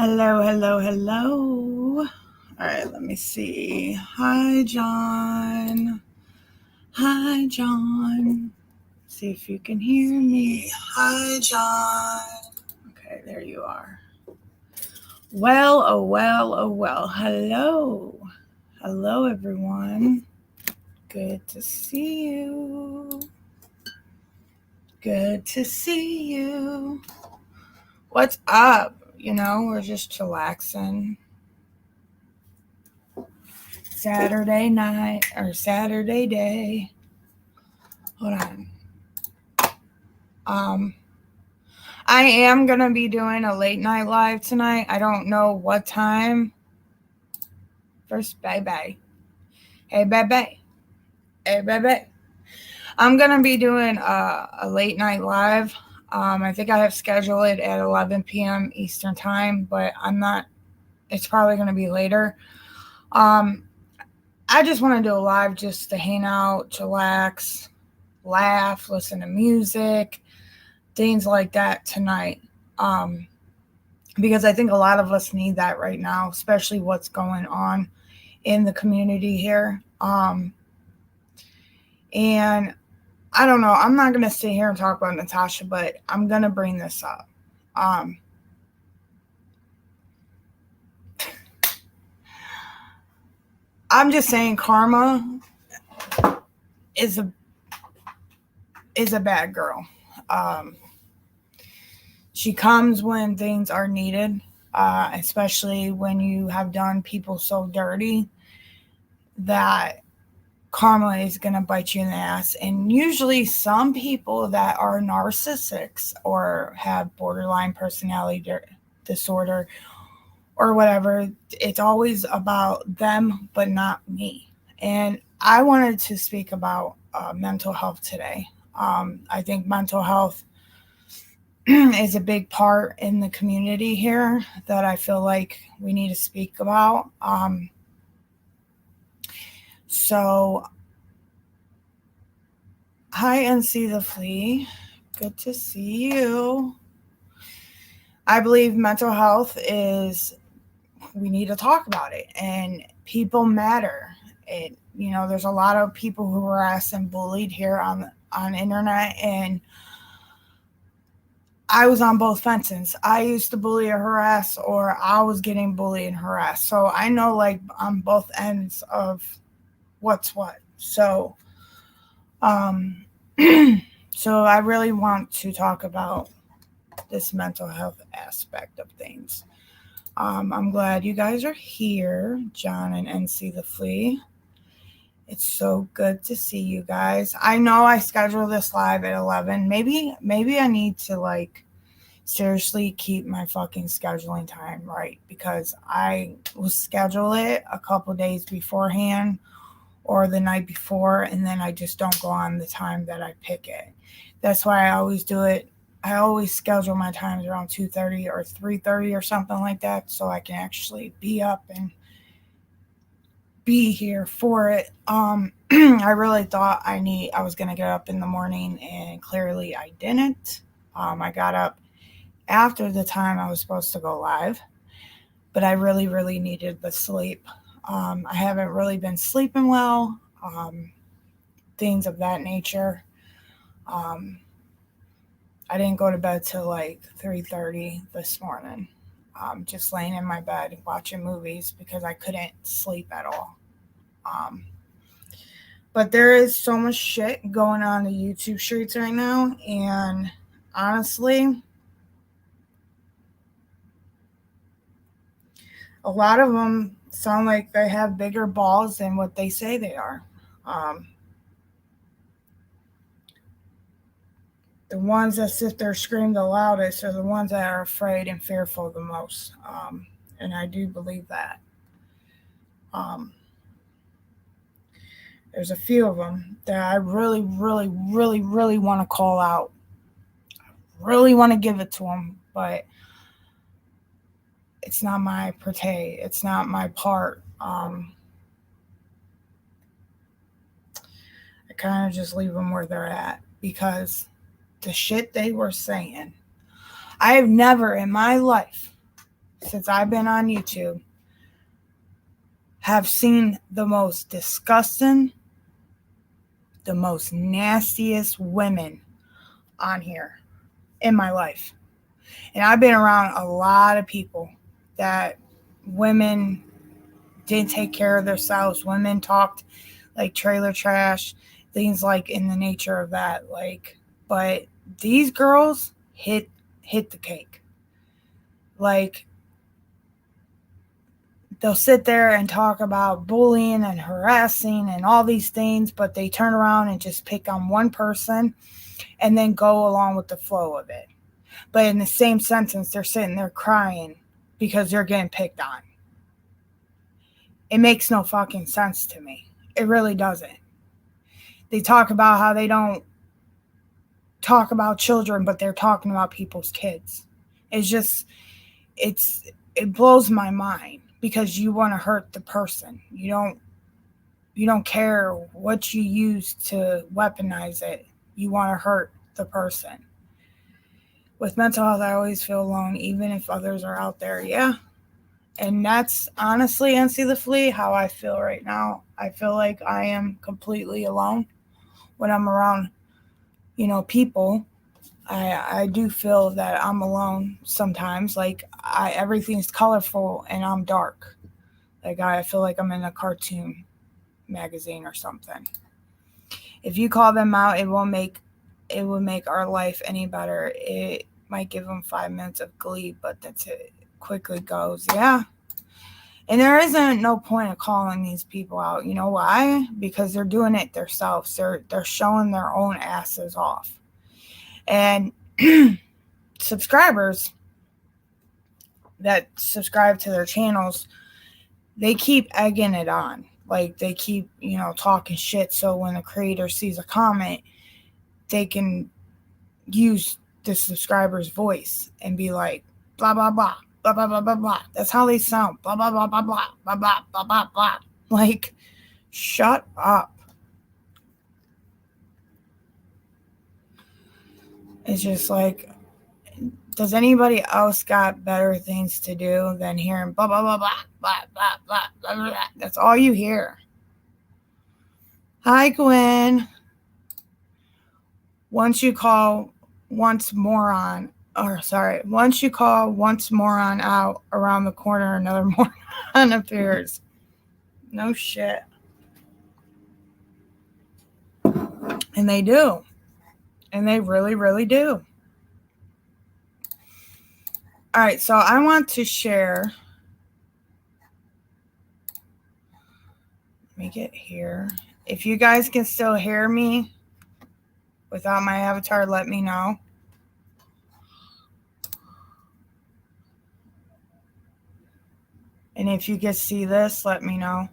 Hello, hello, hello. All right, let me see. Hi, John. Hi, John. See if you can hear me. Hi, John. Okay, there you are. Well, oh, well, oh, well. Hello. Hello, everyone. Good to see you. Good to see you. What's up? We're just chillaxing. Saturday night or Saturday day. Hold on. Um, I am gonna be doing a late night live tonight. I don't know what time. First, bye bye. Hey, bye bye. Hey, bye bye. I'm gonna be doing a late night live. I think I have scheduled it at 11 p.m. Eastern time, but I'm not. It's probably gonna be later. Um, I just want to do a live just to hang out, chillax, laugh, listen to music, things like that tonight. Um, because I think a lot of us need that right now, especially what's going on in the community here. And I don't know, I'm not going to sit here and talk about Natasha, but I'm going to bring this up. Um, I'm just saying karma is a bad girl. Um, she comes when things are needed, especially when you have done people so dirty that karma is going to bite you in the ass. And usually some people that are narcissists or have borderline personality disorder or whatever, it's always about them, but not me. And I wanted to speak about mental health today. I think mental health is a big part in the community here that I feel like we need to speak about. So hi, NC the Flea. Good to see you. I believe mental health is, we need to talk about it, and people matter. There's a lot of people who harass and bullied here on internet, and I was on both fences. I used to bully or harass, or I was getting bullied and harassed. So I know, like, on both ends of what's what. So, so I really want to talk about this mental health aspect of things. I'm glad you guys are here, John and NC the Flea. It's so good to see you guys. I know I scheduled this live at 11. Maybe I need to, like, seriously keep my fucking scheduling time right, because I will schedule it a couple days beforehand or the night before, and then I just don't go on the time that I pick it. That's why I always do it. I always schedule my times around 2:30 or 3:30 or something like that, so I can actually be up and be here for it. I really thought I was gonna get up in the morning, and clearly I didn't. I got up after the time I was supposed to go live, but I really, really needed the sleep. I haven't really been sleeping well, things of that nature. Um, I didn't go to bed till like 3:30 this morning. Just laying in my bed watching movies because I couldn't sleep at all. Um, but there is so much shit going on the YouTube streets right now, and honestly, a lot of them sound like they have bigger balls than what they say they are. Um, the ones that sit there scream the loudest are the ones that are afraid and fearful the most. And I do believe that. Um, there's a few of them that I really, really, really, really want to call out. Really want to give it to them, but it's not my forte. It's not my part. I kind of just leave them where they're at, because the shit they were saying, I have never in my life since I've been on YouTube, have seen the most disgusting, the most nastiest women on here in my life. And I've been around a lot of people that women didn't take care of themselves. Women talked like trailer trash, things like in the nature of that. Like, but these girls hit the cake. Like, they'll sit there and talk about bullying and harassing and all these things, but they turn around and just pick on one person and then go along with the flow of it. But in the same sentence, they're sitting there crying because they're getting picked on. It makes no fucking sense to me. It really doesn't. They talk about how they don't talk about children, but they're talking about people's kids. It blows my mind because you want to hurt the person. You don't care what you use to weaponize it. You want to hurt the person. With mental health, I always feel alone, even if others are out there. Yeah. And that's honestly, NC the Flea, how I feel right now. I feel like I am completely alone when I'm around, people. I do feel that I'm alone sometimes. Like, everything's colorful and I'm dark. Like, I feel like I'm in a cartoon magazine or something. If you call them out, it will make our life any better. It might give them 5 minutes of glee, but that's it. Quickly goes. Yeah. And there isn't no point of calling these people out. You know why? Because they're doing it themselves. They're showing their own asses off. And subscribers that subscribe to their channels, they keep egging it on. Like, they keep, talking shit. So when the creator sees a comment, they can use the subscriber's voice and be like, blah, blah, blah, blah, blah, blah, blah, blah. That's how they sound. Blah, blah, blah, blah, blah, blah, blah, blah, blah, blah. Like, shut up. It's just like, does anybody else got better things to do than hearing blah, blah, blah, blah, blah, blah, blah, blah, blah, blah. That's all you hear. Hi, Gwen. Once you call once moron out around the corner, another moron appears. No shit. And they do. And they really, really do. All right, so I want to share. Let me get here. If you guys can still hear me without my avatar, let me know. And if you can see this, let me know.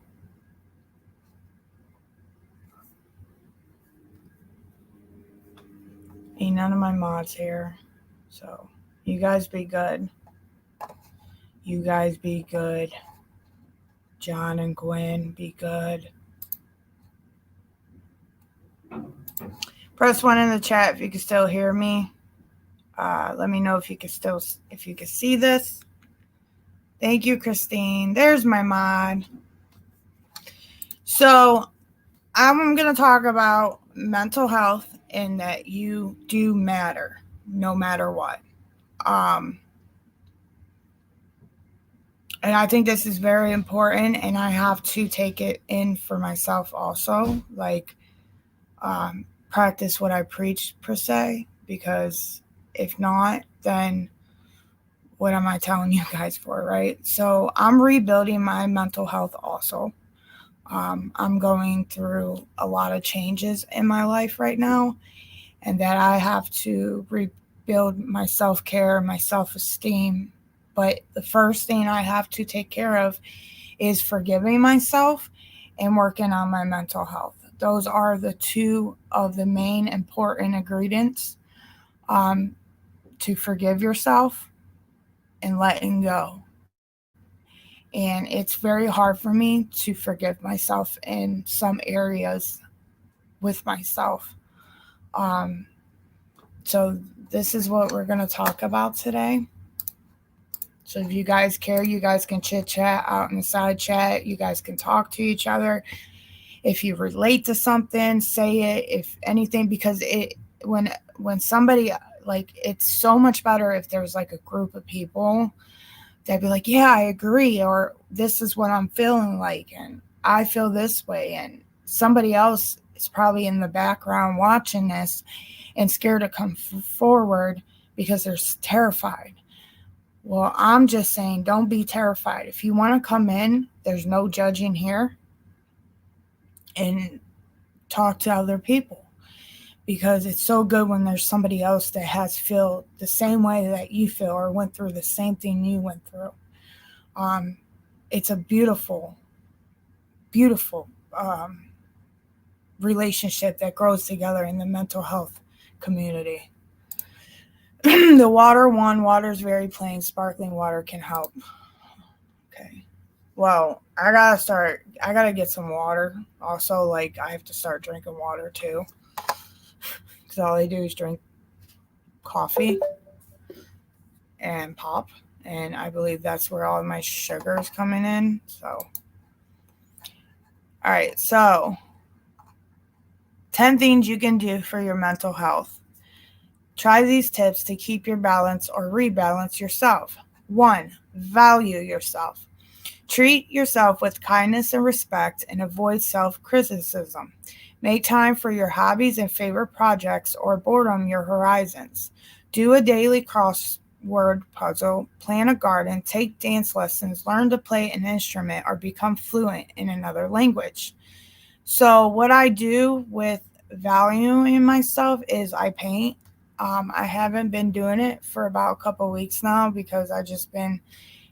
Ain't none of my mods here. So you guys be good. You guys be good. John and Gwen, be good. Press 1 in the chat if you can still hear me. Let me know if you can see this. Thank you, Christine. There's my mod. So I'm going to talk about mental health and that you do matter no matter what. And I think this is very important, and I have to take it in for myself also. Like, practice what I preach, per se, because if not, then what am I telling you guys for, right? So I'm rebuilding my mental health also. I'm going through a lot of changes in my life right now, and that I have to rebuild my self-care, my self-esteem. But the first thing I have to take care of is forgiving myself and working on my mental health. Those are the two of the main important ingredients to forgive yourself and letting go. And it's very hard for me to forgive myself in some areas with myself. So this is what we're going to talk about today. So if you guys care, you guys can chit chat out in the side chat. You guys can talk to each other. If you relate to something, say it. If anything, because when somebody, like, it's so much better if there's like a group of people that be like, yeah, I agree, or this is what I'm feeling like, and I feel this way, and somebody else is probably in the background watching this and scared to come forward because they're terrified. Well, I'm just saying, don't be terrified. If you want to come in, there's no judging here, and talk to other people, because it's so good when there's somebody else that has feel the same way that you feel or went through the same thing you went through. It's a beautiful, beautiful relationship that grows together in the mental health community. The water is very plain. Sparkling water can help. Okay. Well, I gotta get some water. Also, like, I have to start drinking water too. Because all I do is drink coffee and pop. And I believe that's where all of my sugar is coming in. So, all right. So, 10 things you can do for your mental health. Try these tips to keep your balance or rebalance yourself. 1. Value yourself. Treat yourself with kindness and respect and avoid self-criticism. Make time for your hobbies and favorite projects or boredom your horizons. Do a daily crossword puzzle, plant a garden, take dance lessons, learn to play an instrument, or become fluent in another language. So what I do with valuing myself is I paint. I haven't been doing it for about a couple of weeks now because I've just been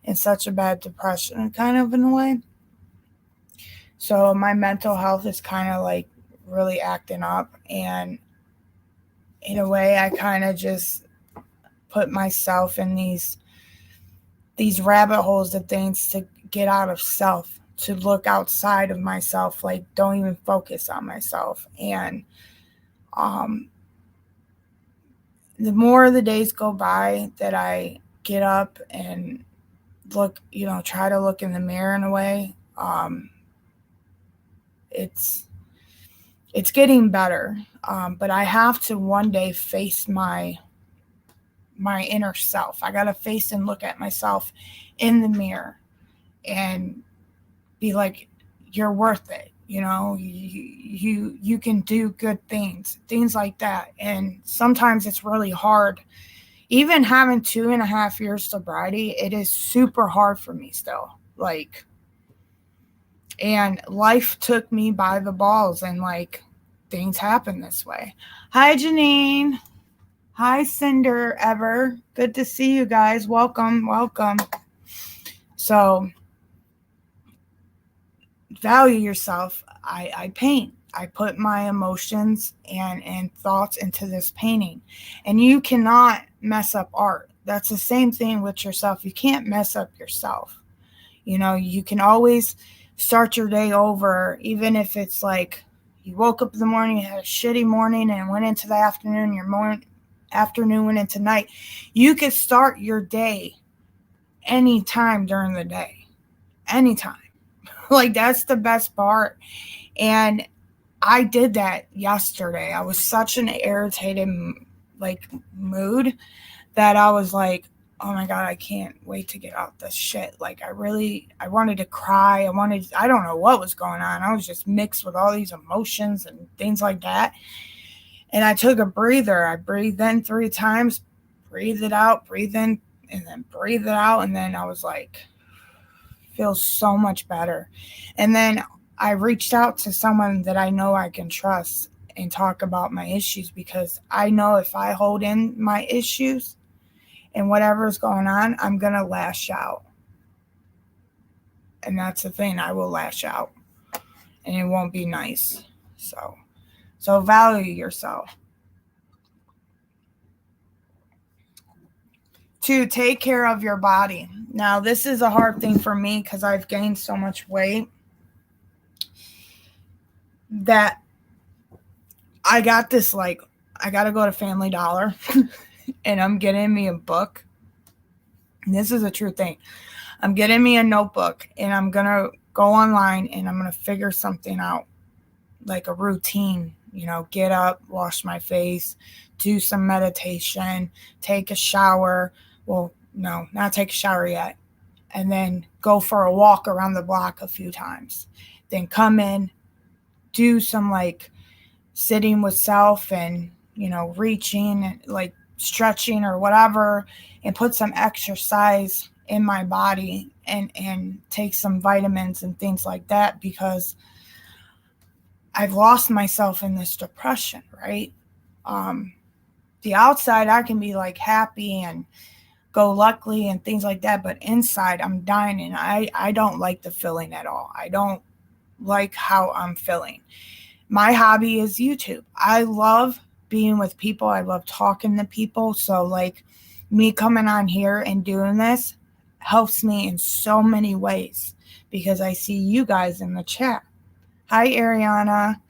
in such a bad depression, kind of, in a way. So my mental health is kind of like really acting up, and in a way I kind of just put myself in these rabbit holes of things to get out of self, to look outside of myself, like don't even focus on myself. And the more the days go by that I get up and look, try to look in the mirror in a way, it's getting better. But I have to one day face my inner self. I got to face and look at myself in the mirror and be like, you're worth it. You can do good things like that. And sometimes it's really hard. Even having 2.5 years sobriety, it is super hard for me still. Like, and life took me by the balls, and like things happen this way. Hi, Janine. Hi, Cinder Ever. Good to see you guys. Welcome. So, value yourself. I paint. I put my emotions and thoughts into this painting. And you cannot mess up art. That's the same thing with yourself. You can't mess up yourself. You can always start your day over, even if it's like you woke up in the morning, you had a shitty morning, and went into the afternoon, your afternoon went into night. You could start your day anytime during the day. Anytime. Like, that's the best part. And I did that yesterday. I was such an irritated, like, mood that I was like, oh my God, I can't wait to get out this shit. Like, I wanted to cry. I don't know what was going on. I was just mixed with all these emotions and things like that. And I took a breather. I breathed in 3 times, breathed it out, breathe in, and then breathe it out. And then I was like, feels so much better. And then I reached out to someone that I know I can trust and talk about my issues, because I know if I hold in my issues and whatever's going on, I'm going to lash out. And that's the thing. I will lash out. And it won't be nice. So value yourself. 2, take care of your body. Now, this is a hard thing for me because I've gained so much weight that I got this, like, I got to go to Family Dollar and I'm getting me a book. And this is a true thing. I'm getting me a notebook and I'm going to go online and I'm going to figure something out, like a routine, get up, wash my face, do some meditation, take a shower. Well, no, not take a shower yet. And then go for a walk around the block a few times. Then come in, do some like sitting with self and, reaching and like stretching or whatever, and put some exercise in my body and take some vitamins and things like that, because I've lost myself in this depression, right? The outside, I can be like happy and go lucky and things like that, but inside I'm dying and I don't like the feeling at all. I don't like how I'm feeling. My hobby is YouTube. I love being with people. I love talking to people. So like me coming on here and doing this helps me in so many ways, because I see you guys in the chat. Hi, Ariana,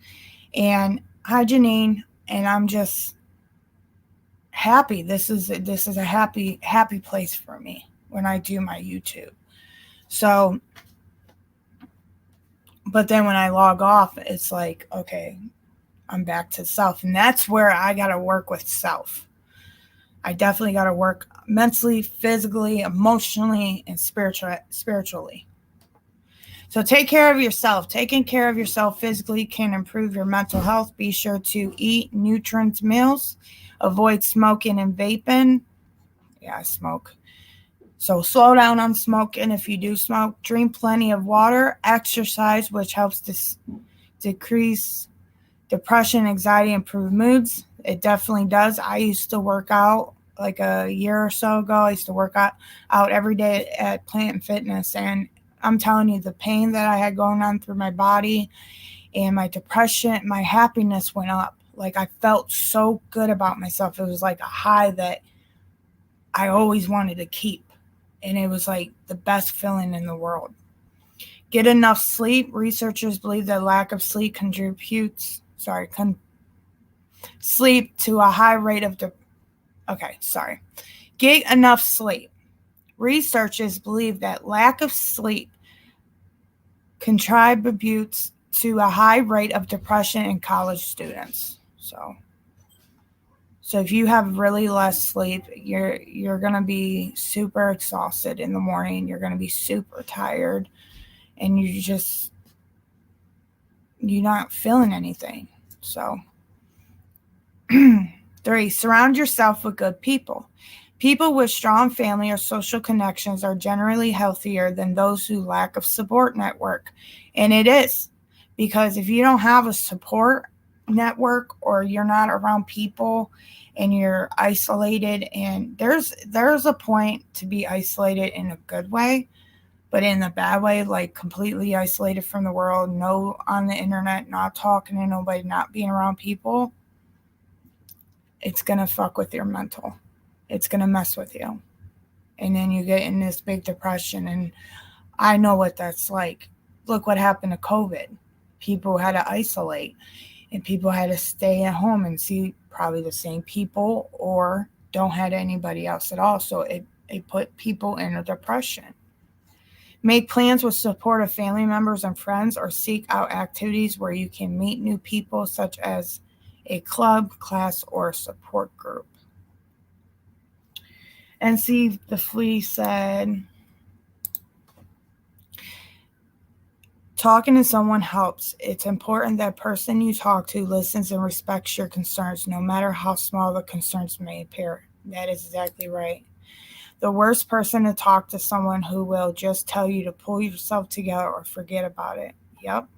and hi, Janine. And I'm just happy. This is a happy place for me when I do my YouTube. So, but then when I log off, it's like, okay, I'm back to self. And that's where I got to work with self. I definitely got to work mentally, physically, emotionally, and spiritually. So take care of yourself. Taking care of yourself physically can improve your mental health. Be sure to eat nutrient meals. Avoid smoking and vaping. Yeah, I smoke. So slow down on smoking if you do smoke. Drink plenty of water. Exercise, which helps to decrease depression, anxiety, improve moods. It definitely does. I used to work out like a year or so ago. I used to work out every day at Plant Fitness, and I'm telling you, the pain that I had going on through my body and my depression, my happiness went up. Like I felt so good about myself. It was like a high that I always wanted to keep. And it was like the best feeling in the world. Get enough sleep. Researchers believe that lack of sleep contributes, sleep to a high rate of Get enough sleep. Researchers believe that lack of sleep contributes to a high rate of depression in college students. So if you have really less sleep, you're going to be super exhausted in the morning. You're going to be super tired, and you're not feeling anything. So 3, surround yourself with good people. People with strong family or social connections are generally healthier than those who lack a support network. And it is, because if you don't have a support network, or you're not around people and you're isolated, and there's a point to be isolated in a good way, but in the bad way, like completely isolated from the world, no on the internet, not talking to nobody, not being around people, it's going to fuck with your mental. It's going to mess with you. And then you get in this big depression. And I know what that's like. Look what happened to COVID. People had to isolate, and people had to stay at home and see probably the same people, or don't have anybody else at all. So it put people in a depression. Make plans with supportive family members and friends, or seek out activities where you can meet new people, such as a club, class, or support group. And see, the flea said, talking to someone helps. It's important that person you talk to listens and respects your concerns, no matter how small the concerns may appear. That is exactly right. The worst person to talk to someone who will just tell you to pull yourself together or forget about it. Yep.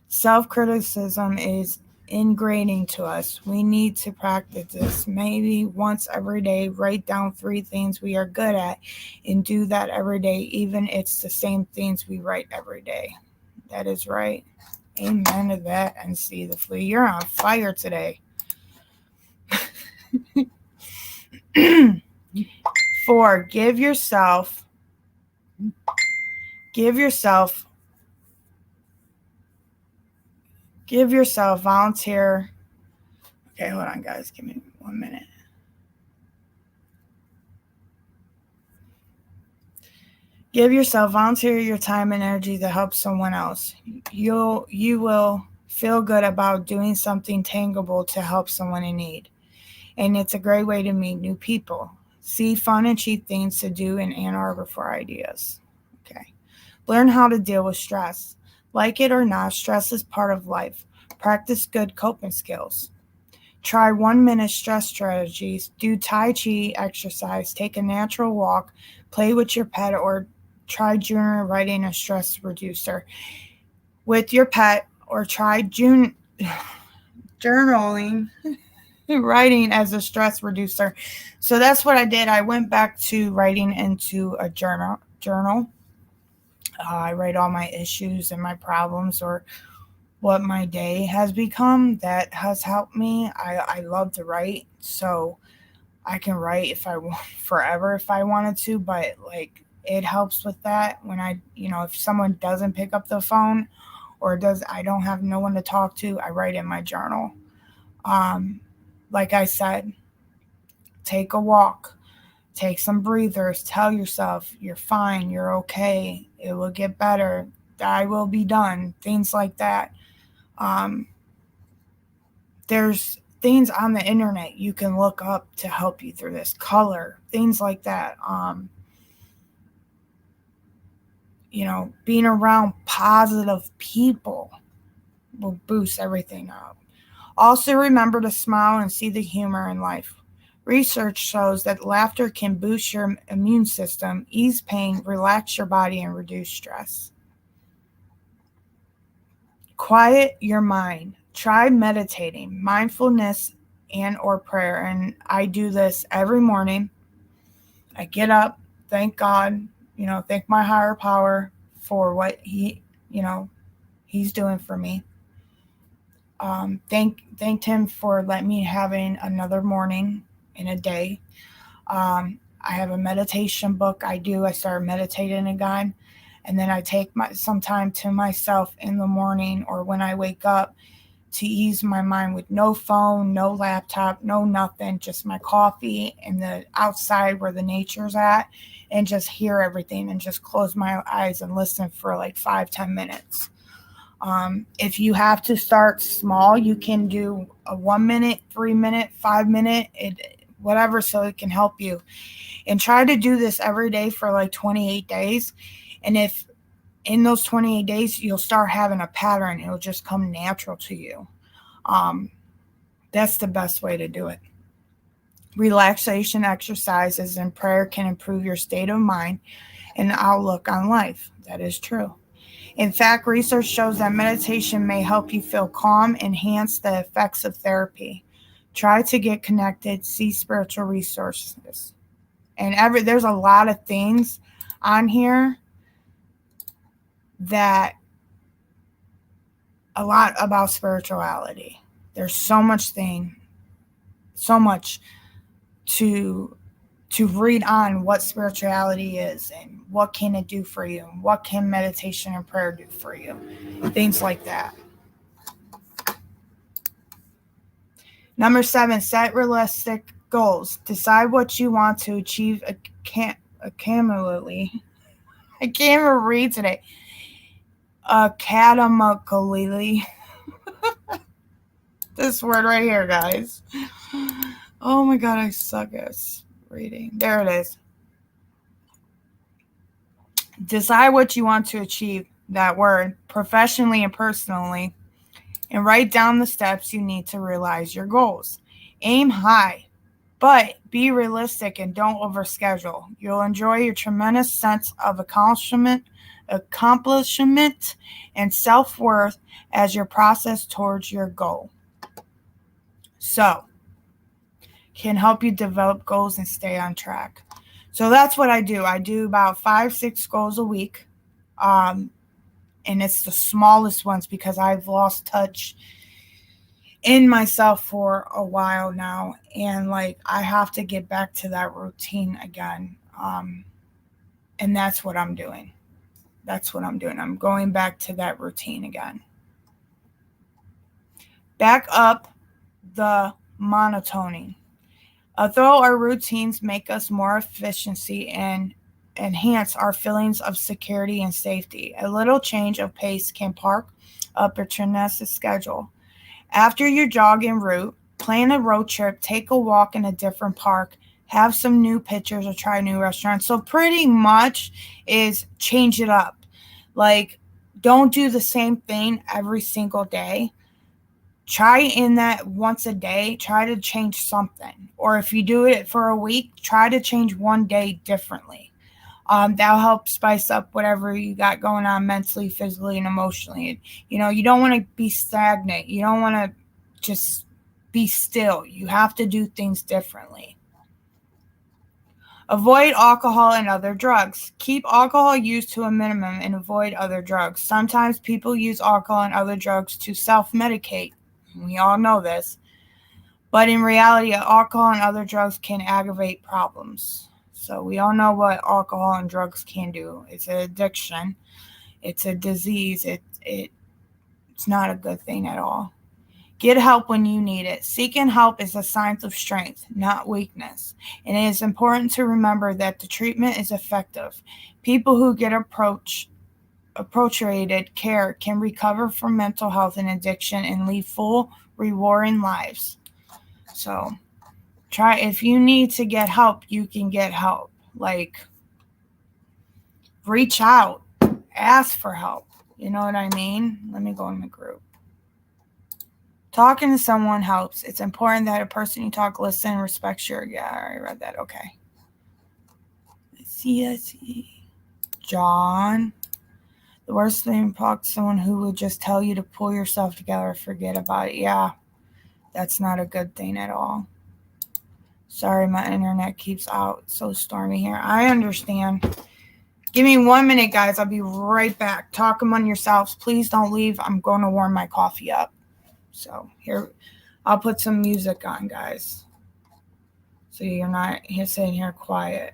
Self-criticism is ingraining to us. We need to practice this. Maybe once every day, write down 3 things we are good at and do that every day, even if it's the same things we write every day. That is right. Amen to that. And see the flea. You're on fire today. 4, give yourself volunteer. Okay, hold on, guys. Give me 1 minute. Give yourself, volunteer your time and energy to help someone else. You will feel good about doing something tangible to help someone in need. And it's a great way to meet new people. See fun and cheap things to do in Ann Arbor for ideas. Okay. Learn how to deal with stress. Like it or not, stress is part of life. Practice good coping skills. Try 1 minute stress strategies. Do Tai Chi exercise. Take a natural walk. Play with your pet or try journal writing a stress reducer with your pet or try journaling writing as a stress reducer. So that's what I did. I went back to writing into a journal. I write all my issues and my problems or what my day has become. That has helped me. I love to write, so I can write if I want forever if I wanted to, but like it helps with that when if someone doesn't pick up the phone or does I don't have no one to talk to, I write in my journal. Um like I said, take a walk, take some breathers, tell yourself you're fine, you're okay, it will get better, I will be done, things like that. Um, there's things on the internet you can look up to help you through this, color, things like that. Being around positive people will boost everything up. Also, remember to smile and see the humor in life. Research shows that laughter can boost your immune system, ease pain, relax your body, and reduce stress. Quiet your mind. Try meditating, mindfulness, and or prayer. And I do this every morning. I get up, thank God, thank my higher power for what he's doing for me. Thanked him for letting me having another morning in a day. I have a meditation book I do. I start meditating again. And then I take some time to myself in the morning or when I wake up to ease my mind with no phone, no laptop, no nothing, just my coffee and the outside where the nature's at, and just hear everything and just close my eyes and listen for like 5-10 minutes. If you have to start small, you can do a 1 minute, 3 minute, 5 minute, whatever, so it can help you. And try to do this every day for like 28 days. And if in those 28 days, you'll start having a pattern, it'll just come natural to you. That's the best way to do it. Relaxation exercises and prayer can improve your state of mind and outlook on life. That is true. In fact, research shows that meditation may help you feel calm, enhance the effects of therapy. Try to get connected, see spiritual resources. And there's a lot of things on here that a lot about spirituality. There's so much to read on what spirituality is and what can it do for you, and what can meditation and prayer do for you, things like that. Number 7, set realistic goals. Decide what you want to achieve academically. I can't even read today. Academically. This word right here, guys. Oh my God, I suck at reading. There it is. Decide what you want to achieve, that word, professionally and personally, and write down the steps you need to realize your goals. Aim high, but be realistic and don't overschedule. You'll enjoy your tremendous sense of accomplishment and self-worth as your process towards your goal. So, can help you develop goals and stay on track. So that's what I do. I do about 5-6 goals a week. And it's the smallest ones because I've lost touch in myself for a while now. And like, I have to get back to that routine again. And that's what I'm doing. I'm going back to that routine again. Back up the monotony. Although our routines make us more efficiency and enhance our feelings of security and safety. A little change of pace can spark up a tremendous schedule. After your jogging route, plan a road trip, take a walk in a different park, have some new pictures, or try new restaurants. So pretty much is change it up. Like, don't do the same thing every single day. Try in that once a day, try to change something. Or if you do it for a week, try to change one day differently. That'll help spice up whatever you got going on mentally, physically, and emotionally. You don't want to be stagnant. You don't want to just be still. You have to do things differently. Avoid alcohol and other drugs. Keep alcohol use to a minimum and avoid other drugs. Sometimes people use alcohol and other drugs to self-medicate. We all know this. But in reality, alcohol and other drugs can aggravate problems. So we all know what alcohol and drugs can do. It's an addiction. It's a disease. It's not a good thing at all. Get help when you need it. Seeking help is a sign of strength, not weakness. And it is important to remember that the treatment is effective. People who get appropriated care can recover from mental health and addiction and lead full, rewarding lives. So if you need to get help, you can get help. Like, reach out, ask for help. You know what I mean? Let me go in the group. Talking to someone helps. It's important that a person you talk, listen, respects your. Yeah, I already read that. Okay. Let's see. John. The worst thing, talk to someone who would just tell you to pull yourself together, forget about it. Yeah, that's not a good thing at all. Sorry, my internet keeps out. It's so stormy here. I understand. Give me 1 minute, guys. I'll be right back. Talk among yourselves. Please don't leave. I'm going to warm my coffee up. So here, I'll put some music on, guys. So you're not here sitting here quiet.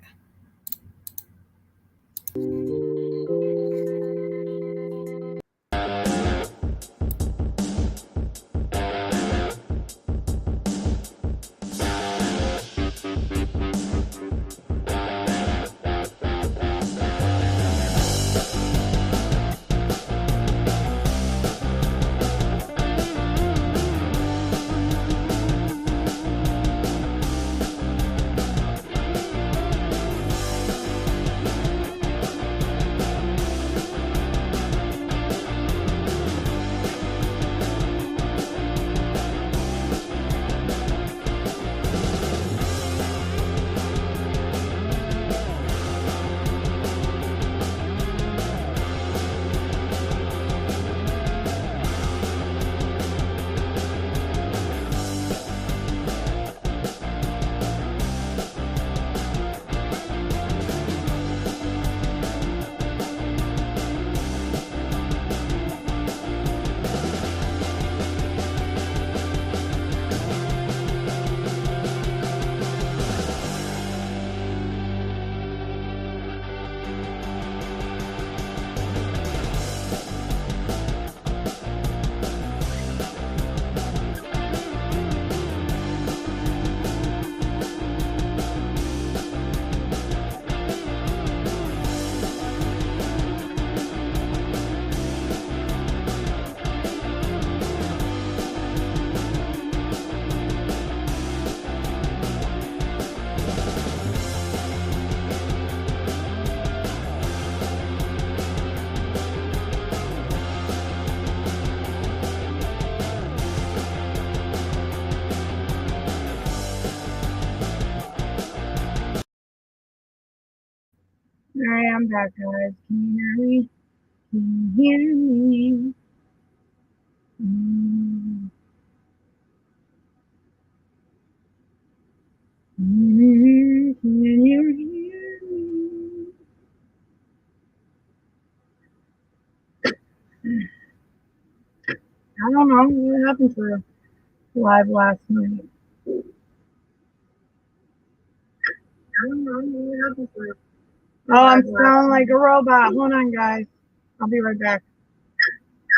All right, I'm back, guys. Can you hear me? Can you hear me? Can you hear me? I don't know what happened for live last night. I don't know what happened for. Oh, I'm sounding like a robot. Hold on, guys. I'll be right back.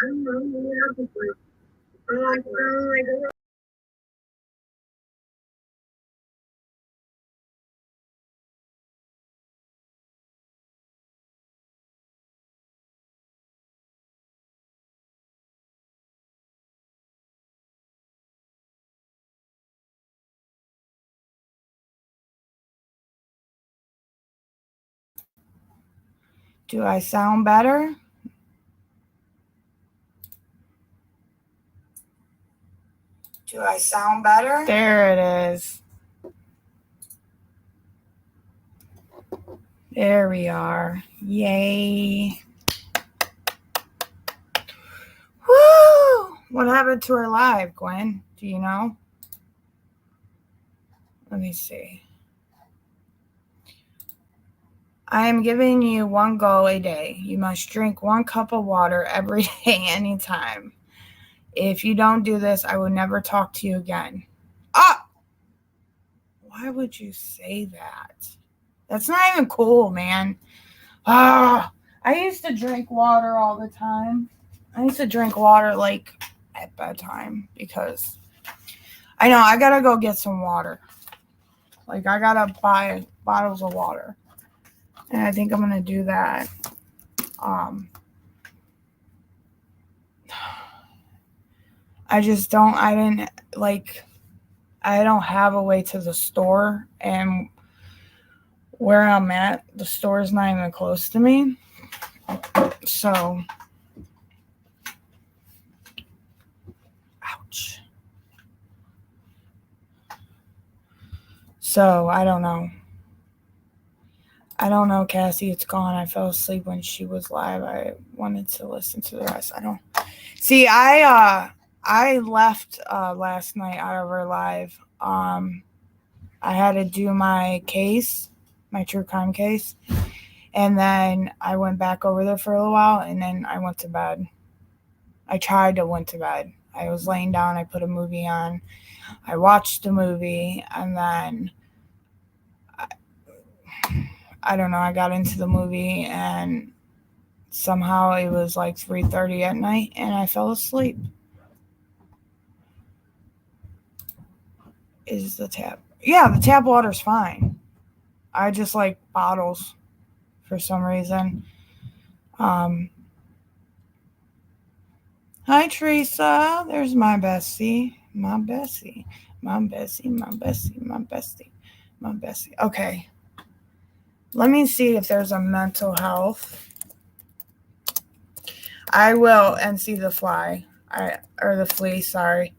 I don't know what happened for. Oh, I'm sounding like a robot. Do I sound better? Do I sound better? There it is. There we are. Yay. Woo! What happened to her live, Gwen? Do you know? Let me see. I am giving you 1 go a day. You must drink 1 cup of water every day, anytime. If you don't do this, I will never talk to you again. Ah! Why would you say that? That's not even cool, man. Ah! I used to drink water all the time. I used to drink water like at bedtime because I know I gotta go get some water. Like I gotta buy bottles of water. And I think I'm gonna do that. I don't have a way to the store, and where I'm at, the store is not even close to me. So, ouch. So, I don't know. Cassie. It's gone. I fell asleep when she was live. I wanted to listen to the rest. See, I left last night out of her live. I had to do my case, my true crime case. And then I went back over there for a little while, and then I went to bed. I tried to went to bed. I was laying down. I put a movie on. I watched the movie, and then I don't know. I got into the movie, and somehow it was like 3:30 at night, and I fell asleep. Is the tap? Yeah, the tap water's fine. I just like bottles for some reason. Hi, Teresa. There's my bestie. My bestie. Okay. Let me see if there's a mental health. I will NC the fly. Or the flea, sorry.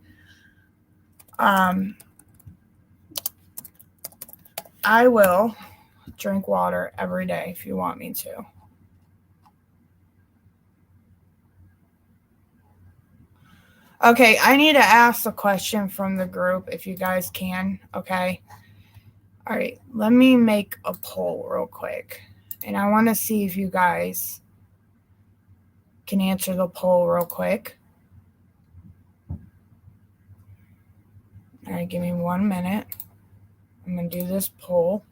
I will drink water every day if you want me to. Okay, I need to ask a question from the group if you guys can, okay? All right, let me make a poll real quick. And I want to see if you guys can answer the poll real quick. All right, give me 1 minute. I'm going to do this poll.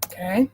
Okay.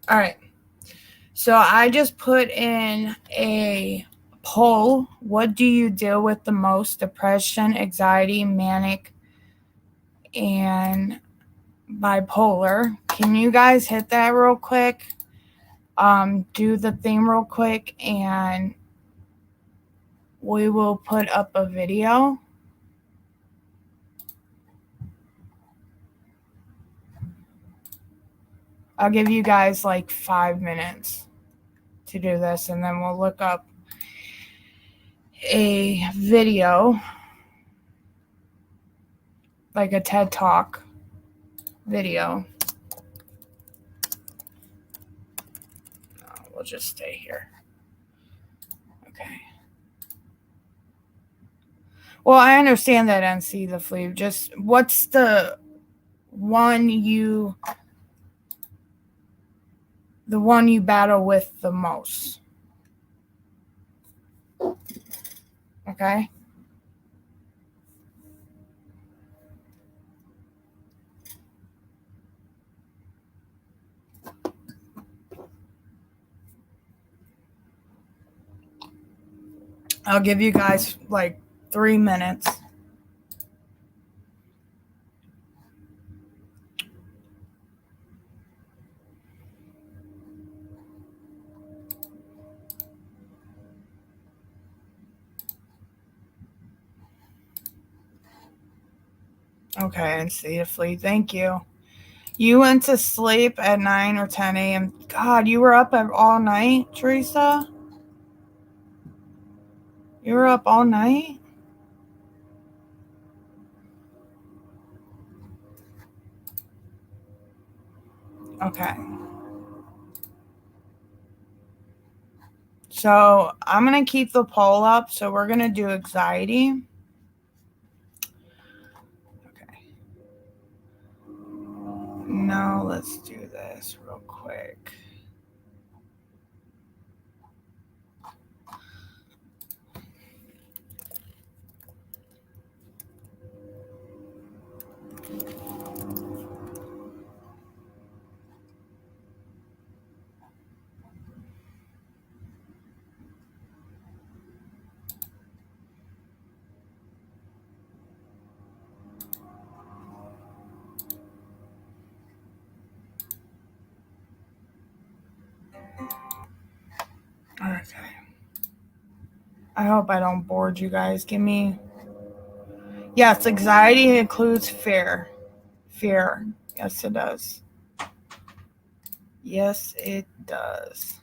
All right. So I just put in a poll. What do you deal with the most? Depression, anxiety, manic, and bipolar. Can you guys hit that real quick? Do the thing real quick, and we will put up a video. I'll give you guys like 5 minutes to do this, and then we'll look up a video, like a TED Talk video. We'll just stay here. Okay. Well, I understand that, NC the flea. Just what's the one you battle with the most? Okay? I'll give you guys like 3 minutes. Okay, and see a flea. Thank you. You went to sleep at 9 or 10 a.m. God, you were up all night, Teresa? You were up all night? Okay. So I'm going to keep the poll up. So we're going to do anxiety. Okay. Now let's do this real quick. Okay. I hope I don't bored you guys. Give me. Yes, anxiety includes fear. Fear. Yes, it does. Yes, it does.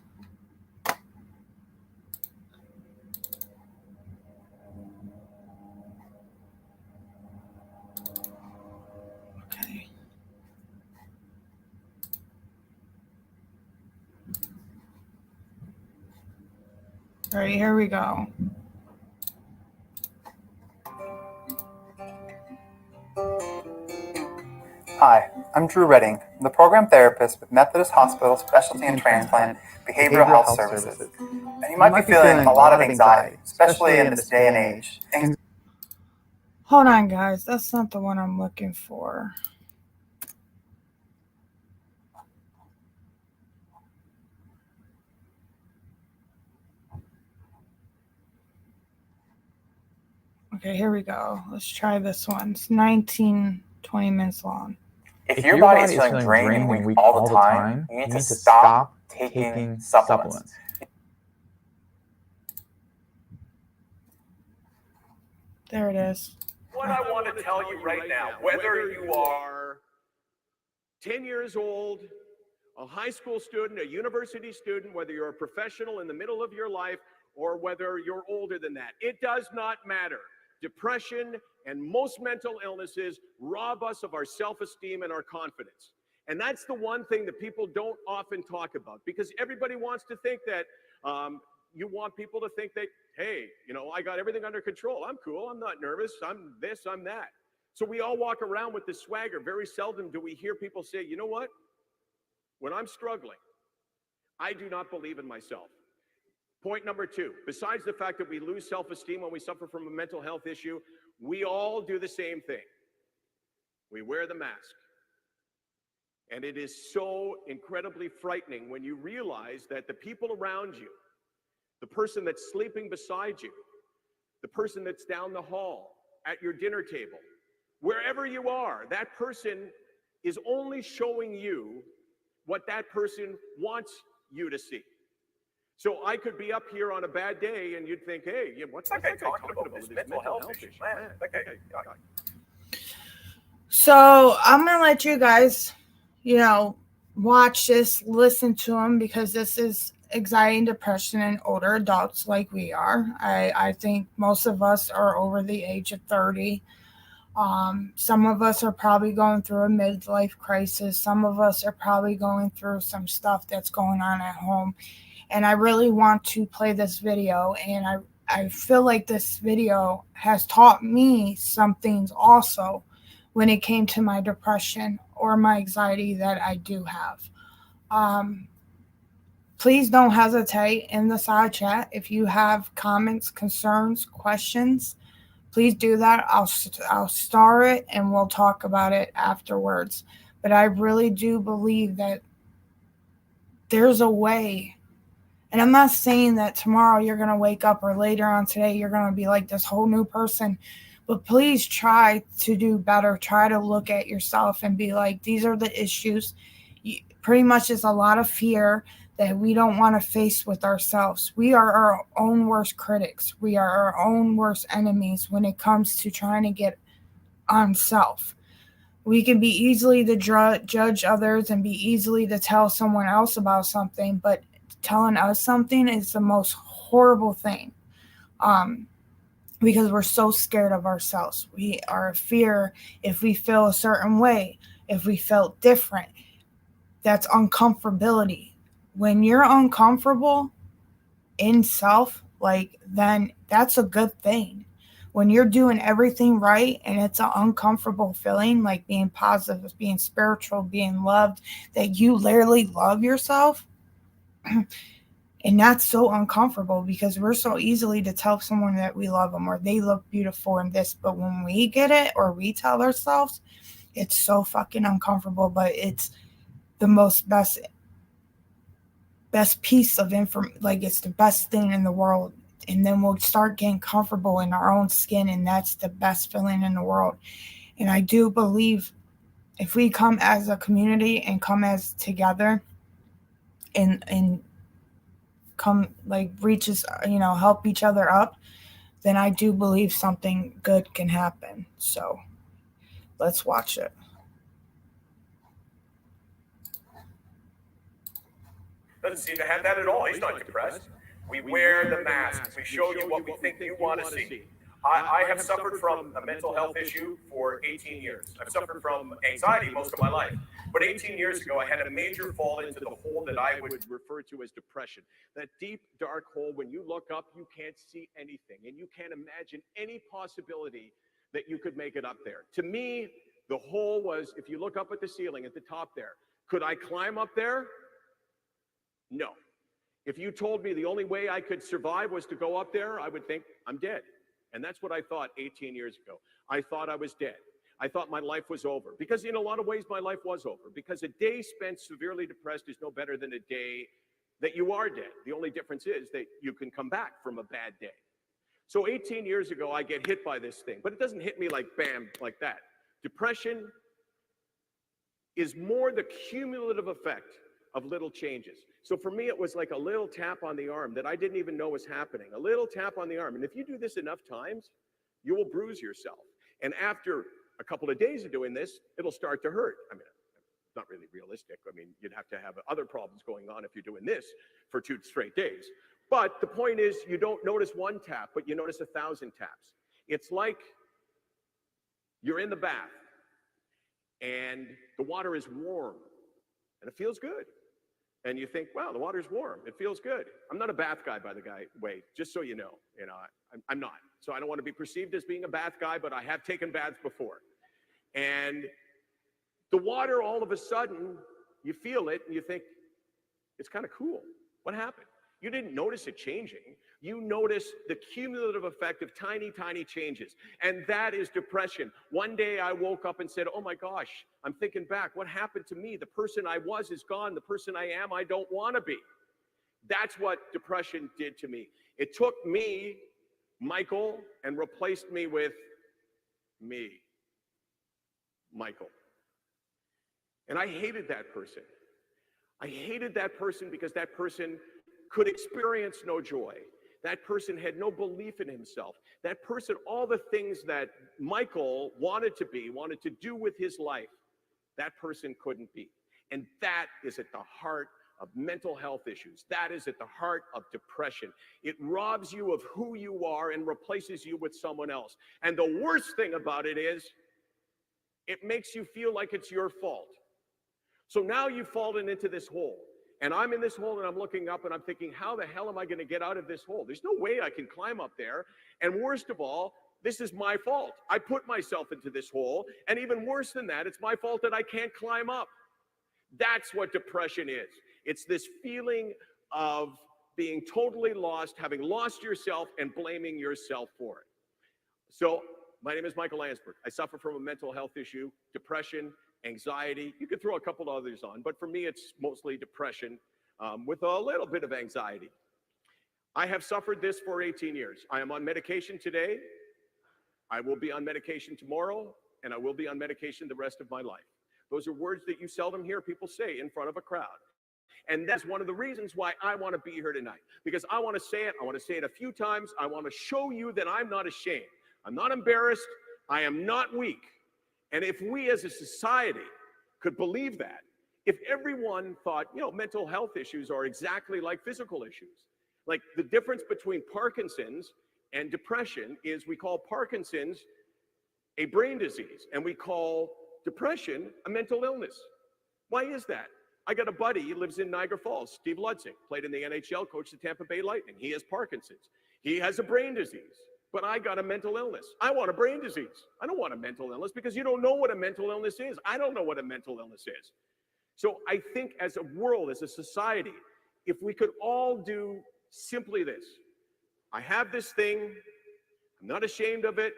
Okay. All right, here we go. Hi, I'm Drew Redding, the program therapist with Methodist Hospital Specialty and Transplant Behavioral Health Services. And you might be feeling a lot of anxiety, especially in this day and age. Hold on, guys. That's not the one I'm looking for. Okay, here we go. Let's try this one. It's 19, 20 minutes long. If your body is feeling drained and weak all the time, you need to stop taking supplements. There it is. What I want to tell you right now, whether you are 10 years old, a high school student, a university student, whether you're a professional in the middle of your life, or whether you're older than that, it does not matter. Depression and most mental illnesses rob us of our self-esteem and our confidence. And that's the one thing that people don't often talk about, because everybody wants to think that you want people to think that, hey, you know, I got everything under control. I'm cool. I'm not nervous. I'm this, I'm that. So we all walk around with this swagger. Very seldom do we hear people say, you know what? When I'm struggling, I do not believe in myself. Point number two, besides the fact that we lose self-esteem when we suffer from a mental health issue, we all do the same thing. We wear the mask. And it is so incredibly frightening when you realize that the people around you, the person that's sleeping beside you, the person that's down the hall, at your dinner table, wherever you are, that person is only showing you what that person wants you to see. So I could be up here on a bad day and you'd think, hey, what's that guy talking about this mental health issue? Man, that guy. So I'm going to let you guys, watch this, listen to them, because this is anxiety and depression in older adults like we are. I think most of us are over the age of 30. Some of us are probably going through a midlife crisis. Some of us are probably going through some stuff that's going on at home. And I really want to play this video. And I feel like this video has taught me some things also when it came to my depression or my anxiety that I do have. Please don't hesitate in the side chat. If you have comments, concerns, questions, please do that. I'll star it and we'll talk about it afterwards. But I really do believe that there's a way. And I'm not saying that tomorrow you're going to wake up or later on today you're going to be like this whole new person. But please try to do better. Try to look at yourself and be like, these are the issues. Pretty much it's a lot of fear that we don't want to face with ourselves. We are our own worst critics. We are our own worst enemies when it comes to trying to get on self. We can be easily to judge others and be easily to tell someone else about something, but telling us something is the most horrible thing. Because we're so scared of ourselves. We are fear if we feel a certain way, if we felt different. That's uncomfortability. When you're uncomfortable in self, then that's a good thing. When you're doing everything right and it's an uncomfortable feeling, like being positive, being spiritual, being loved, that you literally love yourself, and that's so uncomfortable because we're so easily to tell someone that we love them or they look beautiful in this. But when we get it or we tell ourselves, it's so fucking uncomfortable, but it's the best piece of information. Like, it's the best thing in the world. And then we'll start getting comfortable in our own skin. And that's the best feeling in the world. And I do believe if we come as a community and come as together and come reaches, help each other up, then I do believe something good can happen. So let's watch it. Doesn't seem to have that at all. He's not depressed. We wear the mask. We show you what we think you want to see. I have suffered from a mental health issue for 18 years. I've suffered from anxiety most of my life. But 18 years ago, I had a major fall into the hole that I would refer to as depression. That deep, dark hole, when you look up, you can't see anything. And you can't imagine any possibility that you could make it up there. To me, the hole was, if you look up at the ceiling at the top there, could I climb up there? No. If you told me the only way I could survive was to go up there, I would think I'm dead. And that's what I thought 18 years ago. I thought I was dead. I thought my life was over. Because in a lot of ways, my life was over. Because a day spent severely depressed is no better than a day that you are dead. The only difference is that you can come back from a bad day. So 18 years ago, I get hit by this thing. But it doesn't hit me like bam, like that. Depression is more the cumulative effect of little changes. So for me, it was like a little tap on the arm that I didn't even know was happening. A little tap on the arm. And if you do this enough times, you will bruise yourself. And after a couple of days of doing this, it'll start to hurt. I mean, it's not really realistic. I mean, you'd have to have other problems going on if you're doing this for 2 straight days. But the point is, you don't notice one tap, but you notice 1,000 taps. It's like you're in the bath and the water is warm and it feels good. And you think, wow, the water's warm. It feels good. I'm not a bath guy, by the way, just so you know. I'm not. So I don't want to be perceived as being a bath guy, but I have taken baths before. And the water, all of a sudden, you feel it and you think, it's kind of cool. What happened? You didn't notice it changing. You notice the cumulative effect of tiny, tiny changes. And that is depression. One day I woke up and said, oh my gosh, I'm thinking back. What happened to me? The person I was is gone. The person I am, I don't want to be. That's what depression did to me. It took me, Michael, and replaced me with me, Michael. And I hated that person. I hated that person because that person could experience no joy. That person had no belief in himself. That person, all the things that Michael wanted to be, wanted to do with his life, that person couldn't be. And that is at the heart of mental health issues. That is at the heart of depression. It robs you of who you are and replaces you with someone else. And the worst thing about it is, it makes you feel like it's your fault. So now you've fallen into this hole. And I'm in this hole and I'm looking up and I'm thinking, how the hell am I going to get out of this hole? There's no way I can climb up there. And worst of all, this is my fault. I put myself into this hole. And even worse than that, it's my fault that I can't climb up. That's what depression is. It's this feeling of being totally lost, having lost yourself, and blaming yourself for it. So, my name is Michael Landsberg. I suffer from a mental health issue, depression, anxiety. You could throw a couple others on, but for me, it's mostly depression with a little bit of anxiety. I have suffered this for 18 years. I am on medication today. I will be on medication tomorrow, and I will be on medication the rest of my life. Those are words that you seldom hear people say in front of a crowd. And that's one of the reasons why I want to be here tonight, because I want to say it. I want to say it a few times. I want to show you that I'm not ashamed. I'm not embarrassed. I am not weak. And if we as a society could believe that, if everyone thought, mental health issues are exactly like physical issues, like the difference between Parkinson's and depression is we call Parkinson's a brain disease and we call depression a mental illness. Why is that? I got a buddy, he lives in Niagara Falls, Steve Lutzing, played in the NHL, coached the Tampa Bay Lightning. He has Parkinson's. He has a brain disease, but I got a mental illness. I want a brain disease. I don't want a mental illness because you don't know what a mental illness is. I don't know what a mental illness is. So I think as a world, as a society, if we could all do simply this. I have this thing. I'm not ashamed of it.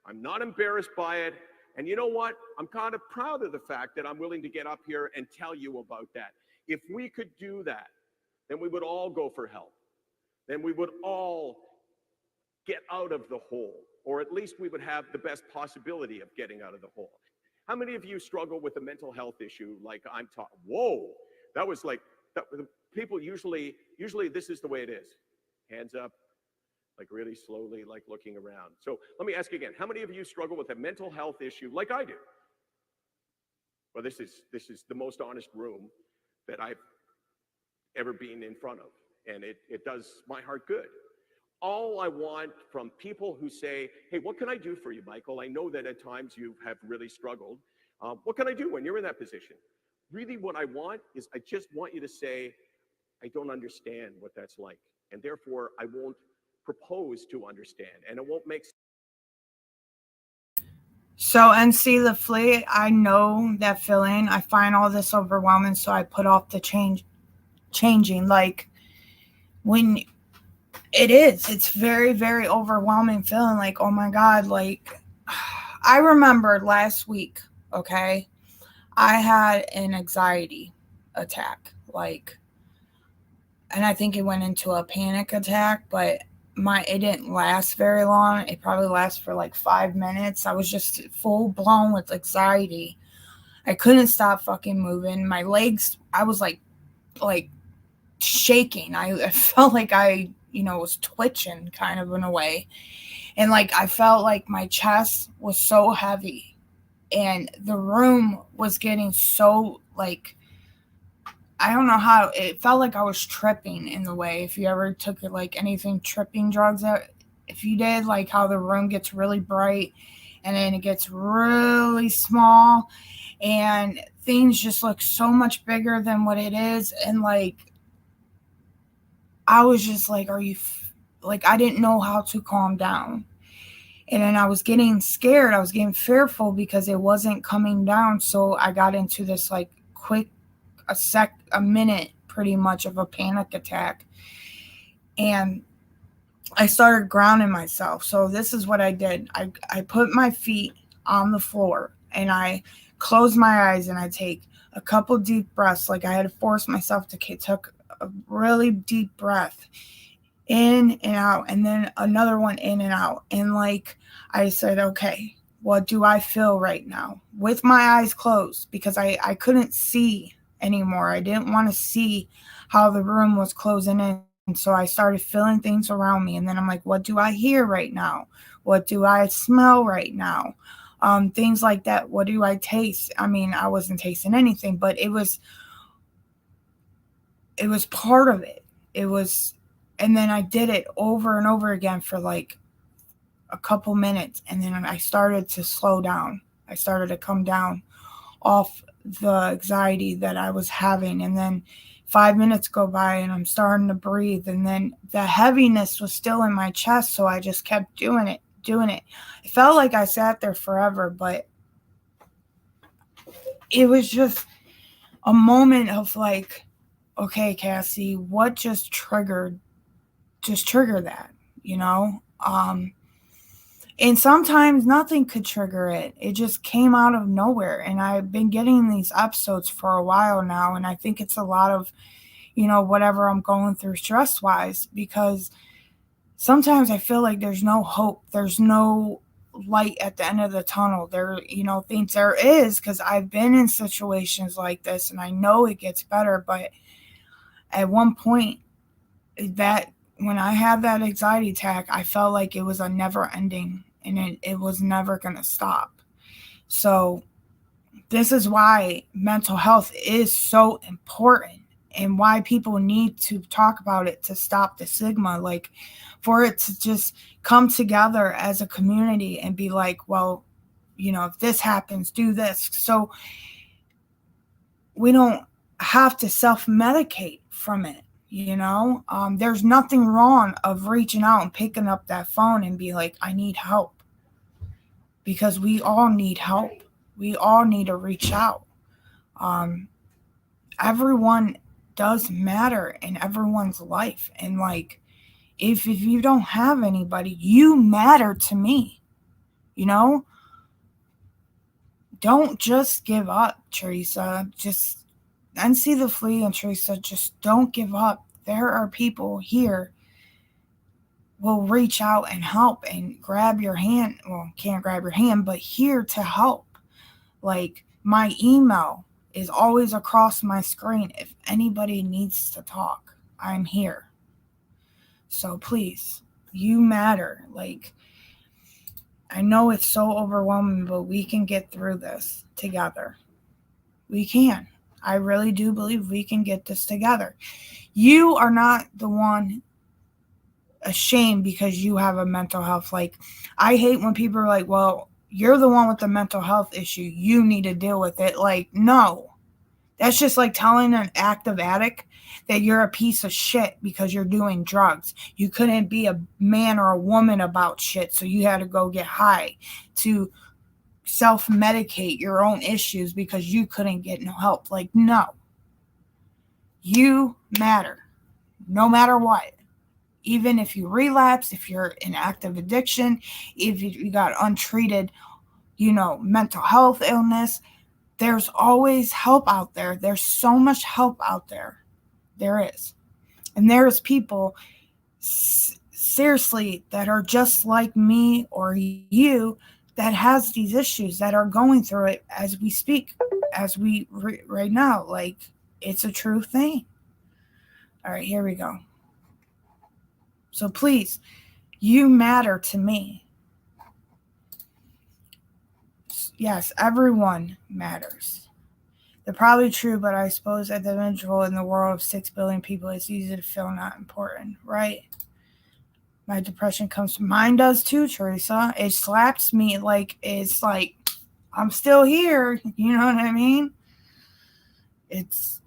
I'm not embarrassed by it. And you know what? I'm kind of proud of the fact that I'm willing to get up here and tell you about that. If we could do that, then we would all go for help. Then we would all get out of the hole, or at least we would have the best possibility of getting out of the hole. How many of you struggle with a mental health issue like I'm talking? Whoa, that was like, people usually this is the way it is. Hands up, like really slowly, like looking around. So let me ask you again, how many of you struggle with a mental health issue like I do? Well, this is the most honest room that I've ever been in front of, and it does my heart good. All I want from people who say, hey, what can I do for you, Michael? I know that at times you have really struggled. What can I do when you're in that position? Really what I want is I just want you to say, I don't understand what that's like. And therefore, I won't propose to understand. And it won't make sense. So, NC the Flea, I know that feeling. I find all this overwhelming, so I put off the changing. Like, when it's very, very overwhelming feeling like, oh my God, like, I remember last week, okay, I had an anxiety attack, like, and I think it went into a panic attack, but it didn't last very long. It probably lasted for like 5 minutes. I was just full blown with anxiety. I couldn't stop fucking moving. My legs, I was like shaking. I felt like I was twitching kind of in a way. And like, I felt like my chest was so heavy and the room was getting so like, I don't know how, it felt like I was tripping in the way. If you ever took like anything tripping drugs, if you did, like how the room gets really bright and then it gets really small and things just look so much bigger than what it is. And like, I was just like, I didn't know how to calm down. And then I was getting scared. I was getting fearful because it wasn't coming down. So I got into this like quick, a minute pretty much of a panic attack. And I started grounding myself. So this is what I did. I put my feet on the floor and I closed my eyes and I take a couple deep breaths. Like I had to force myself to take a really deep breath in and out, and then another one in and out. And like I said, okay, what do I feel right now? With my eyes closed, because I couldn't see anymore. I didn't want to see how the room was closing in. And so I started feeling things around me. And then I'm like, what do I hear right now? What do I smell right now? Things like that. What do I taste? I mean, I wasn't tasting anything, but it was part of it. And then I did it over and over again for like a couple minutes. And then I started to slow down. I started to come down off the anxiety that I was having. And then 5 minutes go by and I'm starting to breathe. And then the heaviness was still in my chest. So I just kept doing it. It felt like I sat there forever, but it was just a moment of like, okay, Cassie, what just triggered that, you know? And sometimes nothing could trigger it. It just came out of nowhere. And I've been getting these episodes for a while now. And I think it's a lot of, whatever I'm going through stress wise, because sometimes I feel like there's no hope. There's no light at the end of the tunnel. Things there is, because I've been in situations like this and I know it gets better. But at one point, that when I had that anxiety attack, I felt like it was a never ending, and it was never going to stop. So this is why mental health is so important, and why people need to talk about it to stop the stigma, like for it to just come together as a community and be like, well, if this happens, do this. So we don't have to self-medicate from it. There's nothing wrong of reaching out and picking up that phone and be like, I need help, because we all need help. We all need to reach out. Everyone does matter in everyone's life. And like, if you don't have anybody, you matter to me, Don't just give up, Teresa. Just NC the Flea and Teresa, just don't give up. There are people here will reach out and help and grab your hand. Well, can't grab your hand, but here to help. Like, my email is always across my screen. If anybody needs to talk, I'm here. So please, you matter. Like, I know it's so overwhelming, but we can get through this together. We can. I really do believe we can get this together. You are not the one ashamed because you have a mental health. Like, I hate when people are like, well, you're the one with the mental health issue. You need to deal with it. Like, no. That's just like telling an active addict that you're a piece of shit because you're doing drugs. You couldn't be a man or a woman about shit, so you had to go get high to self-medicate your own issues because you couldn't get no help. Like, no. You matter. No matter what. Even if you relapse, if you're in active addiction, if you got untreated, mental health illness, there's always help out there. There's so much help out there. There is. And there's people, seriously, that are just like me or you that has these issues, that are going through it as we speak, right now. Like, it's a true thing. All right, here we go. So please, you matter to me. Yes, everyone matters. They're probably true, but I suppose at the individual in the world of 6 billion people, it's easy to feel not important, right? My depression comes to mine does too, Teresa. It slaps me like it's like I'm still here. You know what I mean? It's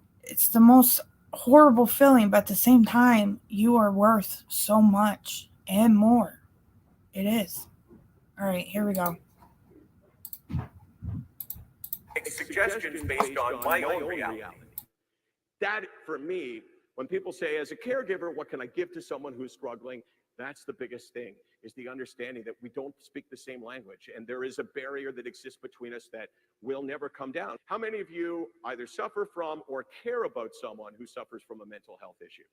the most horrible feeling, but at the same time, you are worth so much and more. It is. All right, here we go. Suggestions based on my own reality. That, for me, when people say, as a caregiver, what can I give to someone who's struggling? That's the biggest thing, is the understanding that we don't speak the same language, and there is a barrier that exists between us that will never come down. How many of you either suffer from or care about someone who suffers from a mental health issue?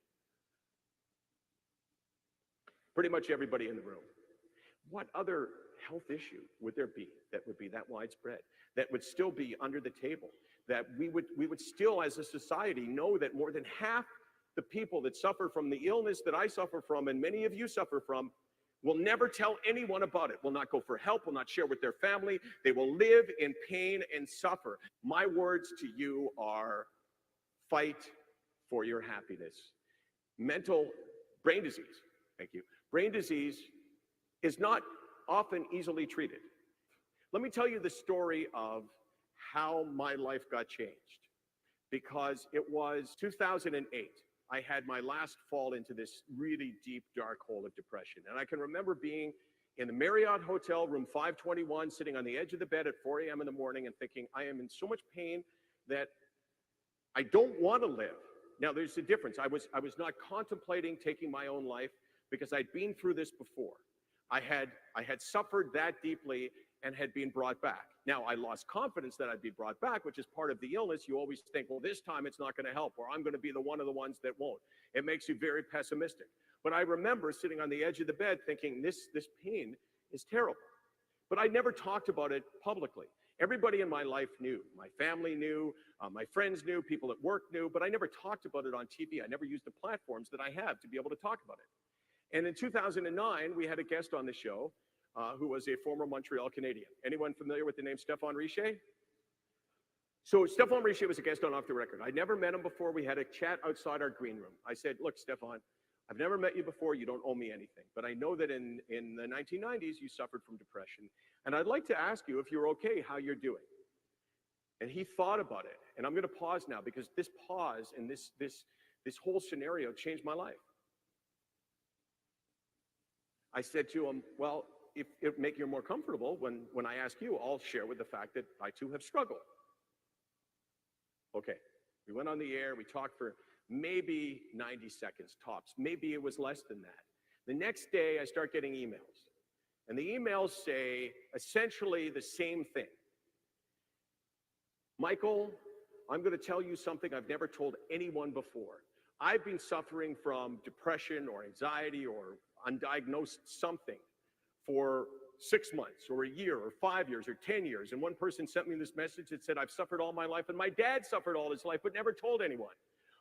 Pretty much everybody in the room. What other health issue would there be that would be that widespread, that would still be under the table, that we would still, as a society, know that more than half the people that suffer from the illness that I suffer from, and many of you suffer from, will never tell anyone about it, will not go for help, will not share with their family. They will live in pain and suffer. My words to you are, fight for your happiness. Brain disease, thank you. Brain disease is not often easily treated. Let me tell you the story of how my life got changed, because it was 2008. I had my last fall into this really deep, dark hole of depression. And I can remember being in the Marriott Hotel, room 521, sitting on the edge of the bed at 4 a.m. in the morning and thinking, I am in so much pain that I don't want to live. Now, there's a difference. I was not contemplating taking my own life because I'd been through this before. I had suffered that deeply and had been brought back. Now, I lost confidence that I'd be brought back, which is part of the illness. You always think, well, this time it's not going to help, or I'm going to be the one of the ones that won't. It makes you very pessimistic. But I remember sitting on the edge of the bed thinking, this pain is terrible. But I never talked about it publicly. Everybody in my life knew. My family knew, my friends knew, people at work knew, but I never talked about it on TV. I never used the platforms that I have to be able to talk about it. And in 2009, we had a guest on the show who was a former Montreal Canadian. Anyone familiar with the name Stéphane Richer? So Stéphane Richer was a guest on Off the Record. I'd never met him before. We had a chat outside our green room. I said, look, Stéphane, I've never met you before. You don't owe me anything. But I know that in the 1990s, you suffered from depression. And I'd like to ask you, if you're okay, how you're doing. And he thought about it. And I'm going to pause now because this pause and this whole scenario changed my life. I said to him, well, if it make you more comfortable, when I ask you, I'll share with the fact that I too have struggled. Okay, we went on the air, we talked for maybe 90 seconds tops. Maybe it was less than that. The next day, I start getting emails. And the emails say essentially the same thing. Michael, I'm going to tell you something I've never told anyone before. I've been suffering from depression or anxiety or undiagnosed something for 6 months or a year or 5 years or 10 years. And one person sent me this message that said, I've suffered all my life, and my dad suffered all his life, but never told anyone.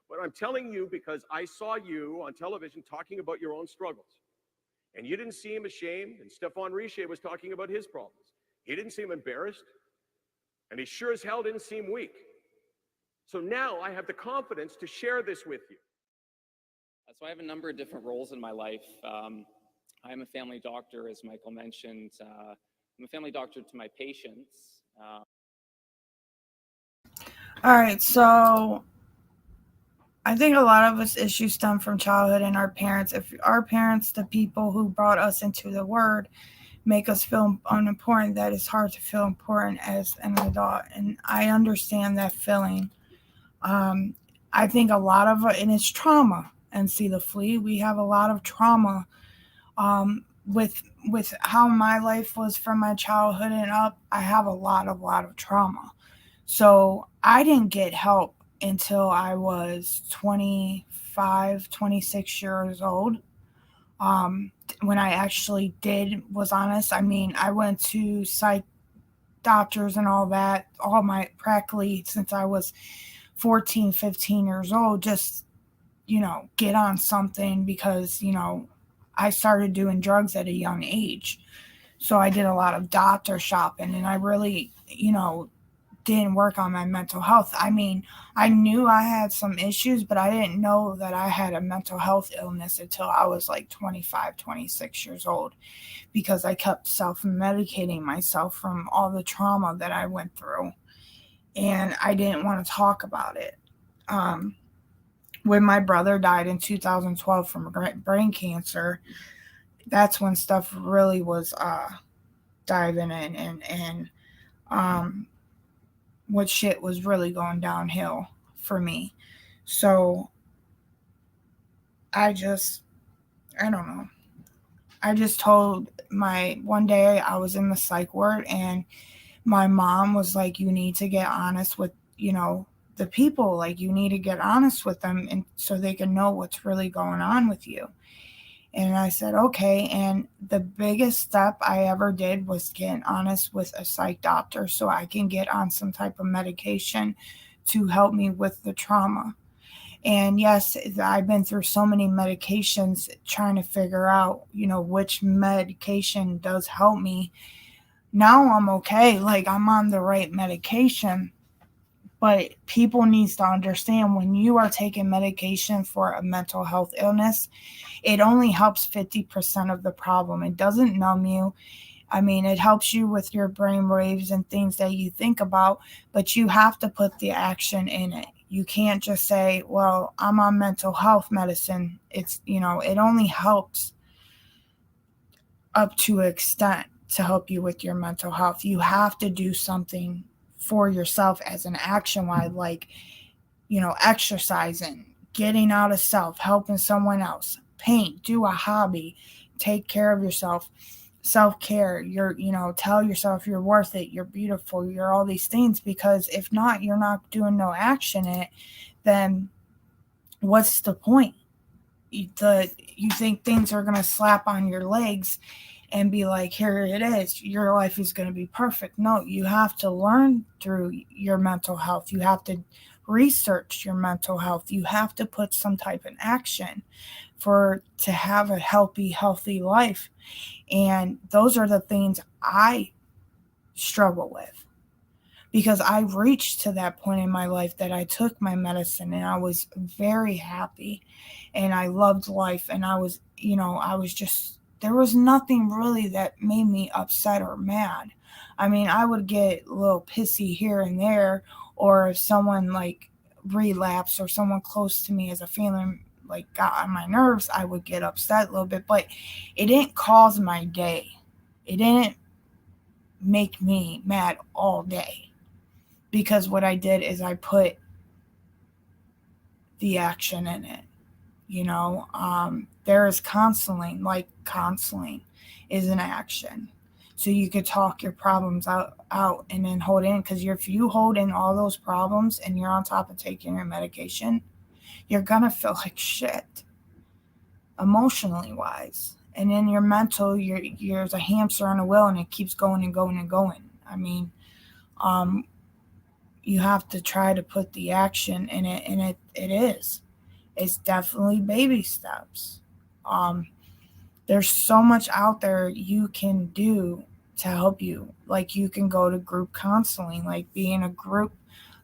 But I'm telling you because I saw you on television talking about your own struggles. And you didn't seem ashamed, and Stéphane Richer was talking about his problems. He didn't seem embarrassed, and he sure as hell didn't seem weak. So now I have the confidence to share this with you. So I have a number of different roles in my life. I'm a family doctor, as Michael mentioned. I'm a family doctor to my patients. All right, so I think a lot of us issues stem from childhood and our parents. If our parents, the people who brought us into the world, make us feel unimportant, that it's hard to feel important as an adult. And I understand that feeling. I think a lot of it, and it's trauma. And see the flea, we have a lot of trauma with how my life was from my childhood and up. I have a lot of trauma. So I didn't get help until I was 25, 26 years old. When I actually was honest, I mean, I went to psych doctors and all that, practically since I was 14, 15 years old, just, get on something because, I started doing drugs at a young age. So I did a lot of doctor shopping, and I really, didn't work on my mental health. I mean, I knew I had some issues, but I didn't know that I had a mental health illness until I was like 25, 26 years old, because I kept self-medicating myself from all the trauma that I went through. And I didn't want to talk about it. When my brother died in 2012 from brain cancer, that's when stuff really was diving in, and what shit was really going downhill for me. So I don't know. I just told one day I was in the psych ward, and my mom was like, you need to get honest with, the people. Like, you need to get honest with them, and so they can know what's really going on with you. And I said, okay. And the biggest step I ever did was get honest with a psych doctor so I can get on some type of medication to help me with the trauma. And yes, I've been through so many medications trying to figure out, which medication does help me. Now I'm okay. Like, I'm on the right medication. But people need to understand, when you are taking medication for a mental health illness, it only helps 50% of the problem. It doesn't numb you. I mean, it helps you with your brain waves and things that you think about, but you have to put the action in it. You can't just say, well, I'm on mental health medicine. It's, it only helps up to an extent to help you with your mental health. You have to do something for yourself as an action, like, exercising, getting out of self, helping someone else, paint, do a hobby, take care of yourself, self-care, tell yourself you're worth it, you're beautiful, you're all these things, because if not, you're not doing no action in it, then what's the point? You think things are going to slap on your legs and be like, here it is, your life is going to be perfect. No, you have to learn through your mental health. You have to research your mental health. You have to put some type of action to have a healthy life. And those are the things I struggle with, because I reached to that point in my life that I took my medicine and I was very happy and I loved life. And I was just, there was nothing really that made me upset or mad. I mean, I would get a little pissy here and there, or if someone like relapsed or someone close to me as a family like got on my nerves, I would get upset a little bit, but it didn't cause my day. It didn't make me mad all day, because what I did is I put the action in it. There is counseling, like counseling is an action. So you could talk your problems out and then hold in, because if you hold in all those problems and you're on top of taking your medication, you're going to feel like shit, emotionally wise. And in your mental, you're a hamster on a wheel and it keeps going and going and going. I mean, you have to try to put the action in it, and it is. It's definitely baby steps. There's so much out there you can do to help you. Like, you can go to group counseling, like be in a group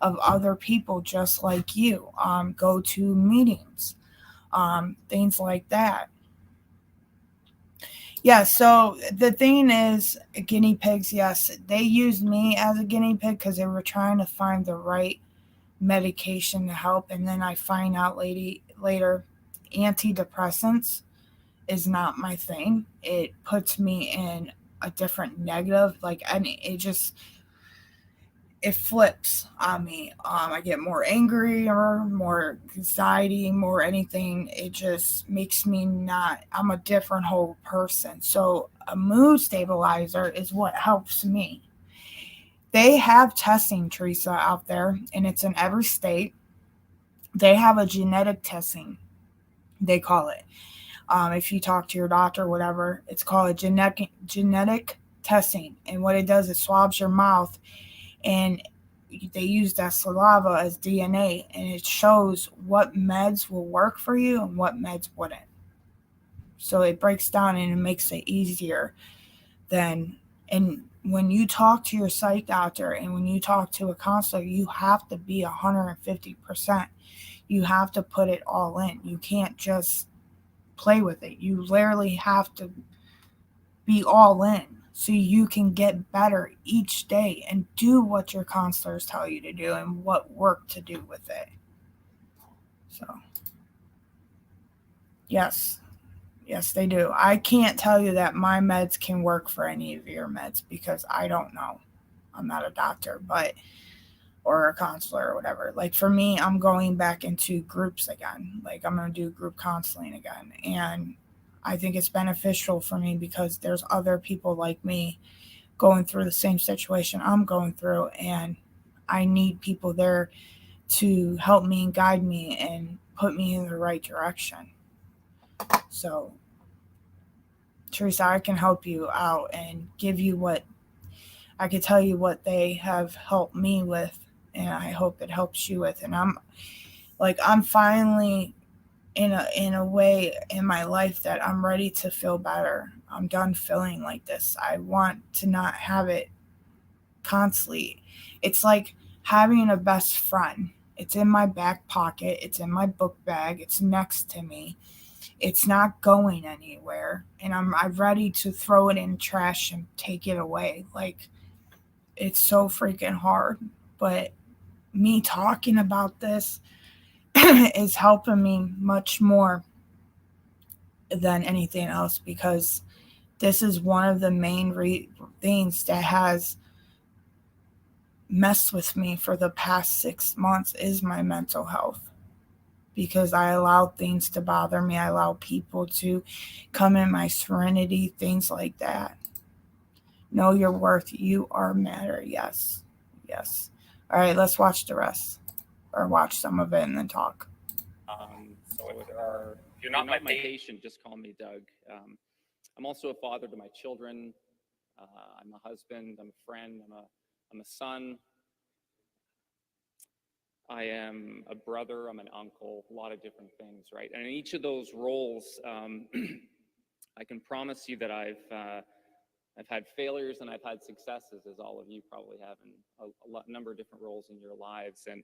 of other people just like you. Go to meetings, things like that. Yeah, so the thing is, guinea pigs, yes, they used me as a guinea pig because they were trying to find the right medication to help. And then I find out later, antidepressants is not my thing. It puts me in a different negative, it flips on me. I get more angry or more anxiety, more anything. It just makes me I'm a different whole person. So a mood stabilizer is what helps me. They have testing, Teresa, out there, and it's in every state. They have a genetic testing, they call it. If you talk to your doctor or whatever, it's called a genetic testing. And what it does, it swabs your mouth, and they use that saliva as DNA, and it shows what meds will work for you and what meds wouldn't. So it breaks down and it makes it easier and when you talk to your psych doctor and when you talk to a counselor, you have to be 150%. You have to put it all in. You can't just play with it. You literally have to be all in so you can get better each day and do what your counselors tell you to do and what work to do with it. So, yes, they do. I can't tell you that my meds can work for any of your meds because I don't know. I'm not a doctor, or a counselor or whatever. Like for me, I'm going back into groups again. Like I'm going to do group counseling again. And I think it's beneficial for me because there's other people like me going through the same situation I'm going through. And I need people there to help me and guide me and put me in the right direction. So, Teresa, I can help you out and give you I can tell you what they have helped me with, and I hope it helps you with. And I'm finally in a way in my life that I'm ready to feel better. I'm done feeling like this. I want to not have it constantly. It's like having a best friend. It's in my back pocket. It's in my book bag. It's next to me. It's not going anywhere. And I'm ready to throw it in trash and take it away. Like, it's so freaking hard. But me talking about this is helping me much more than anything else, because this is one of the main things that has messed with me for the past 6 months is my mental health. because I allow things to bother me. I allow people to come in my serenity, things like that. Know your worth. You are matter. Yes. Yes. All right, let's watch the rest, or watch some of it and then talk. So if you're not my patient, just call me Doug. I'm also a father to my children. I'm a husband. I'm a friend. I'm a son. I am a brother. I'm an uncle. A lot of different things, right? And in each of those roles, I can promise you that I've had failures and I've had successes, as all of you probably have in a number of different roles in your lives. And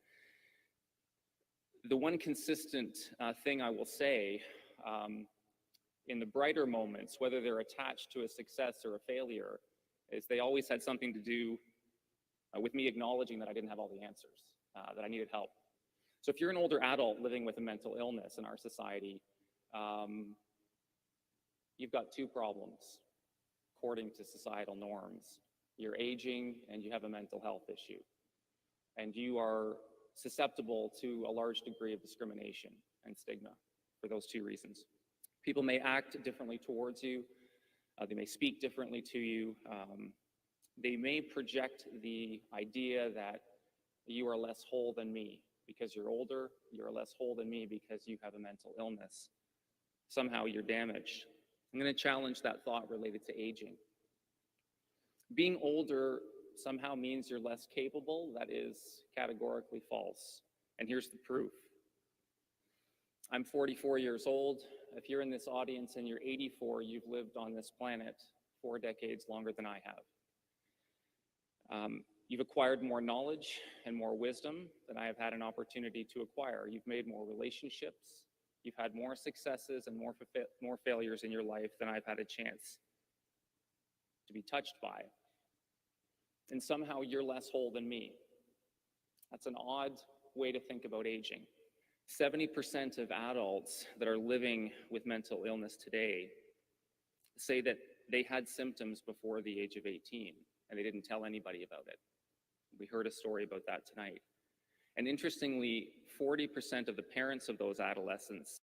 the one consistent thing I will say, in the brighter moments, whether they're attached to a success or a failure, is they always had something to do with me acknowledging that I didn't have all the answers, that I needed help. So if you're an older adult living with a mental illness in our society, you've got two problems according to societal norms. You're aging and you have a mental health issue. And you are susceptible to a large degree of discrimination and stigma for those two reasons. People may act differently towards you. They may speak differently to you. They may project the idea that you are less whole than me because you're older. You're less whole than me because you have a mental illness. Somehow you're damaged. I'm going to challenge that thought related to aging. Being older somehow means you're less capable. That is categorically false. And here's the proof. I'm 44 years old. If you're in this audience and you're 84, you've lived on this planet 4 decades longer than I have. You've acquired more knowledge and more wisdom than I have had an opportunity to acquire. You've made more relationships. You've had more successes and more failures in your life than I've had a chance to be touched by. And somehow you're less whole than me. That's an odd way to think about aging. 70% of adults that are living with mental illness today say that they had symptoms before the age of 18 and they didn't tell anybody about it. We heard a story about that tonight. And interestingly, 40% of the parents of those adolescents.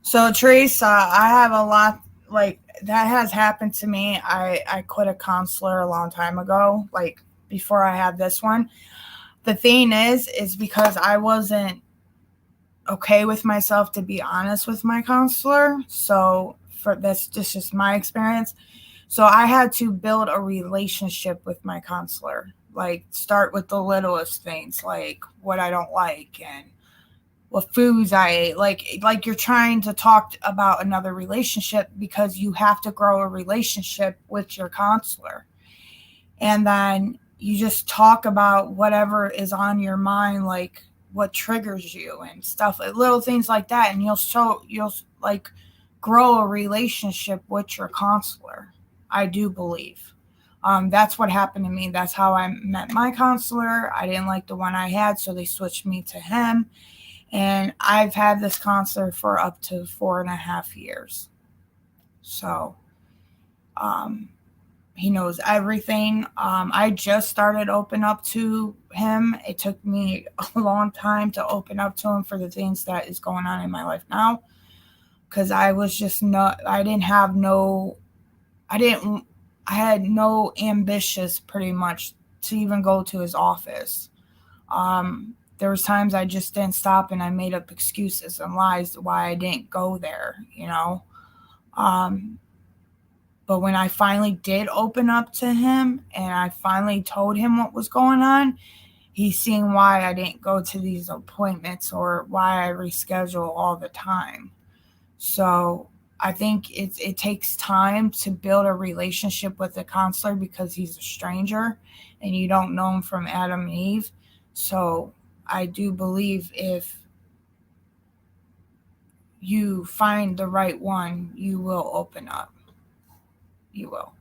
So Teresa, I have a lot, like, that has happened to me. I quit a counselor a long time ago, like before I had this one. The thing is because I wasn't okay with myself, to be honest, with my counselor. So for this is just my experience. So I had to build a relationship with my counselor, like start with the littlest things, like what I don't like and what foods I ate. Like you're trying to talk about another relationship because you have to grow a relationship with your counselor. And then you just talk about whatever is on your mind, like what triggers you and stuff, like little things like that. And you'll like grow a relationship with your counselor. I do believe. That's what happened to me. That's how I met my counselor. I didn't like the one I had, so they switched me to him. And I've had this counselor for up to 4.5 years. So, he knows everything. I just started open up to him. It took me a long time to open up to him for the things that is going on in my life now. Because I had no ambitions pretty much to even go to his office. There was times I just didn't stop and I made up excuses and lies why I didn't go there, you know. But when I finally did open up to him and I finally told him what was going on, he's seeing why I didn't go to these appointments or why I reschedule all the time. So I think it takes time to build a relationship with a counselor because he's a stranger and you don't know him from Adam and Eve. So I do believe if you find the right one, you will open up. You will.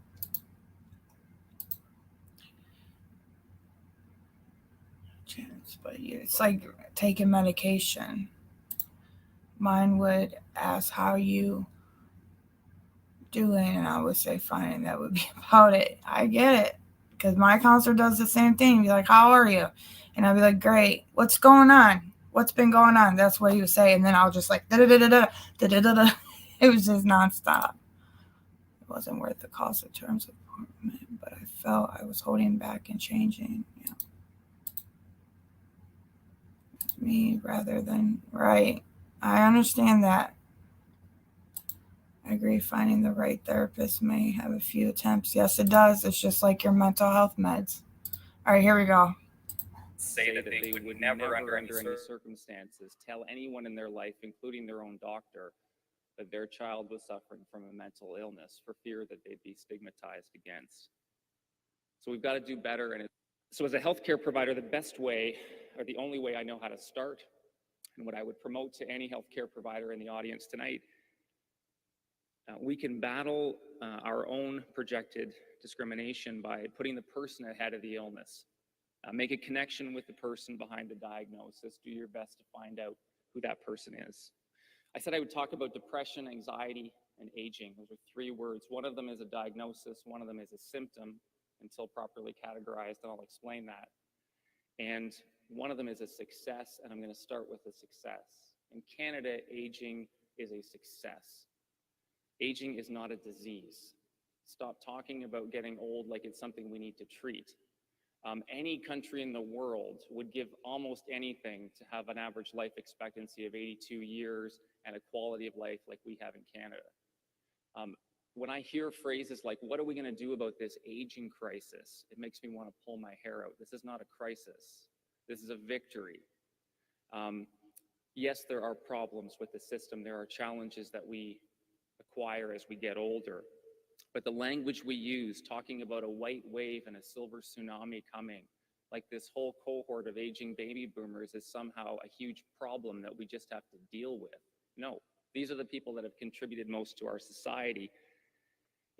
But it's like taking medication. Mine would ask how you doing, and I would say fine, and that would be about it. I get it, because my counselor does the same thing. He'd be like, how are you? And I'd be like, great. What's going on? what's been going on? That's what he would say. And then I'll just like, da-da-da-da-da, da-da-da-da. It was just nonstop. It wasn't worth the cost of terms of appointment, but I felt I was holding back and changing. Yeah. Me rather than, right. I understand that. I agree. Finding the right therapist may have a few attempts. Yes, it does. It's just like your mental health meds. All right, here we go. Say that they would never under any circumstances tell anyone in their life, including their own doctor, that their child was suffering from a mental illness for fear that they'd be stigmatized against. So we've got to do better. And so as a healthcare provider, the best way, or the only way I know how to start, and what I would promote to any healthcare provider in the audience tonight, we can battle our own projected discrimination by putting the person ahead of the illness. Make a connection with the person behind the diagnosis. Do your best to find out who that person is. I said I would talk about depression, anxiety, and aging. Those are three words. One of them is a diagnosis. One of them is a symptom until properly categorized, and I'll explain that. And one of them is a success, and I'm going to start with a success. In Canada, aging is a success. Aging is not a disease. Stop talking about getting old like it's something we need to treat. Any country in the world would give almost anything to have an average life expectancy of 82 years and a quality of life like we have in Canada. When I hear phrases like, what are we going to do about this aging crisis? It makes me want to pull my hair out. This is not a crisis. This is a victory. Yes, there are problems with the system. There are challenges that we acquire as we get older. But the language we use, talking about a white wave and a silver tsunami coming, like this whole cohort of aging baby boomers is somehow a huge problem that we just have to deal with. No, these are the people that have contributed most to our society.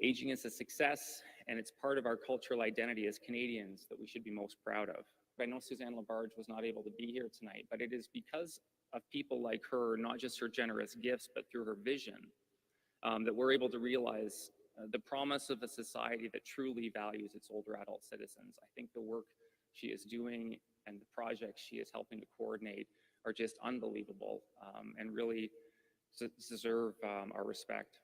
Aging is a success, and it's part of our cultural identity as Canadians that we should be most proud of. I know Suzanne Labarge was not able to be here tonight, but it is because of people like her, not just her generous gifts, but through her vision, that we're able to realize the promise of a society that truly values its older adult citizens. I think the work she is doing and the projects she is helping to coordinate are just unbelievable and really deserve our respect.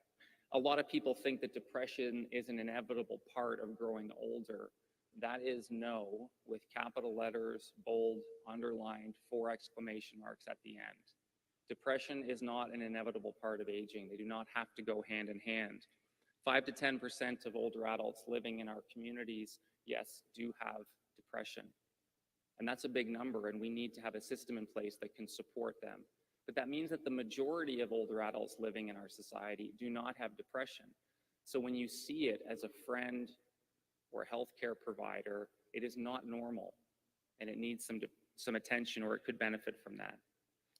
A lot of people think that depression is an inevitable part of growing older. That is no, with capital letters, bold, underlined, 4 exclamation marks at the end. Depression is not an inevitable part of aging. They do not have to go hand in hand. 5 to 10% of older adults living in our communities, yes, do have depression. And that's a big number, and we need to have a system in place that can support them. But that means that the majority of older adults living in our society do not have depression. So when you see it as a friend or a healthcare provider, it is not normal, and it needs some attention, or it could benefit from that.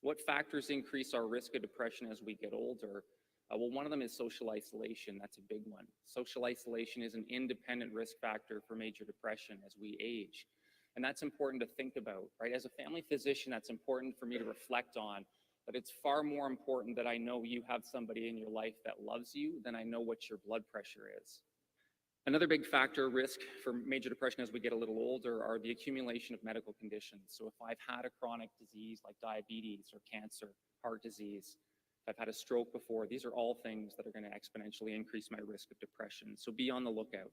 What factors increase our risk of depression as we get older? Well, one of them is social isolation. That's a big one. Social isolation is an independent risk factor for major depression as we age. And that's important to think about, right? As a family physician, that's important for me to reflect on, but it's far more important that I know you have somebody in your life that loves you than I know what your blood pressure is. Another big factor, risk for major depression as we get a little older, are the accumulation of medical conditions. So if I've had a chronic disease like diabetes or cancer, heart disease, if I've had a stroke before, these are all things that are going to exponentially increase my risk of depression. So be on the lookout.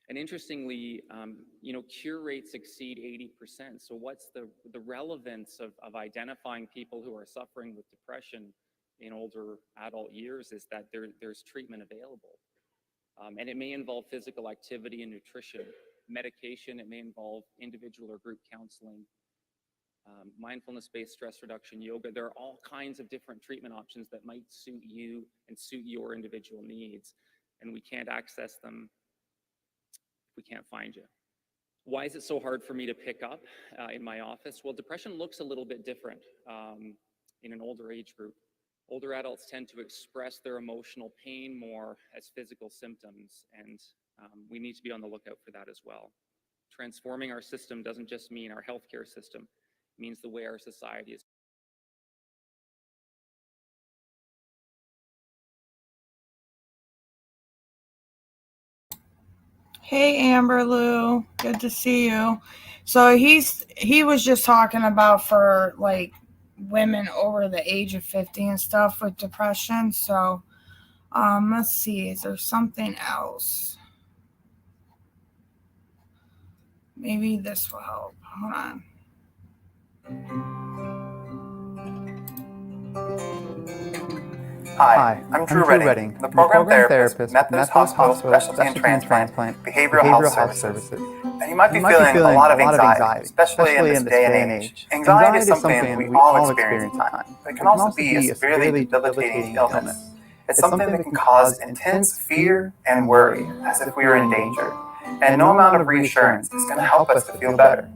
And interestingly, cure rates exceed 80%. So what's the relevance of identifying people who are suffering with depression in older adult years is that there's treatment available. And it may involve physical activity and nutrition, medication. It may involve individual or group counseling, mindfulness-based stress reduction, yoga. There are all kinds of different treatment options that might suit you and suit your individual needs. And we can't access them if we can't find you. Why is it so hard for me to pick up in my office? Well, depression looks a little bit different in an older age group. Older adults tend to express their emotional pain more as physical symptoms, and we need to be on the lookout for that as well. Transforming our system doesn't just mean our healthcare system, it means the way our society is. Hey, Amber Lou, good to see you. So he was just talking about for like women over the age of 50 and stuff with depression. So let's see, is there something else? Maybe this will help. Hold on. Hi, I'm Drew Redding, the program therapist with Methodist Hospital Specialty and Transplant Behavioral Health Services. And you might be feeling a lot of anxiety, especially in this day and age. Anxiety is something we all experience at times, but it can also be a severely debilitating illness. It's something that can cause intense fear and worry, as if we were in danger. And no amount of reassurance is going to help us to feel better.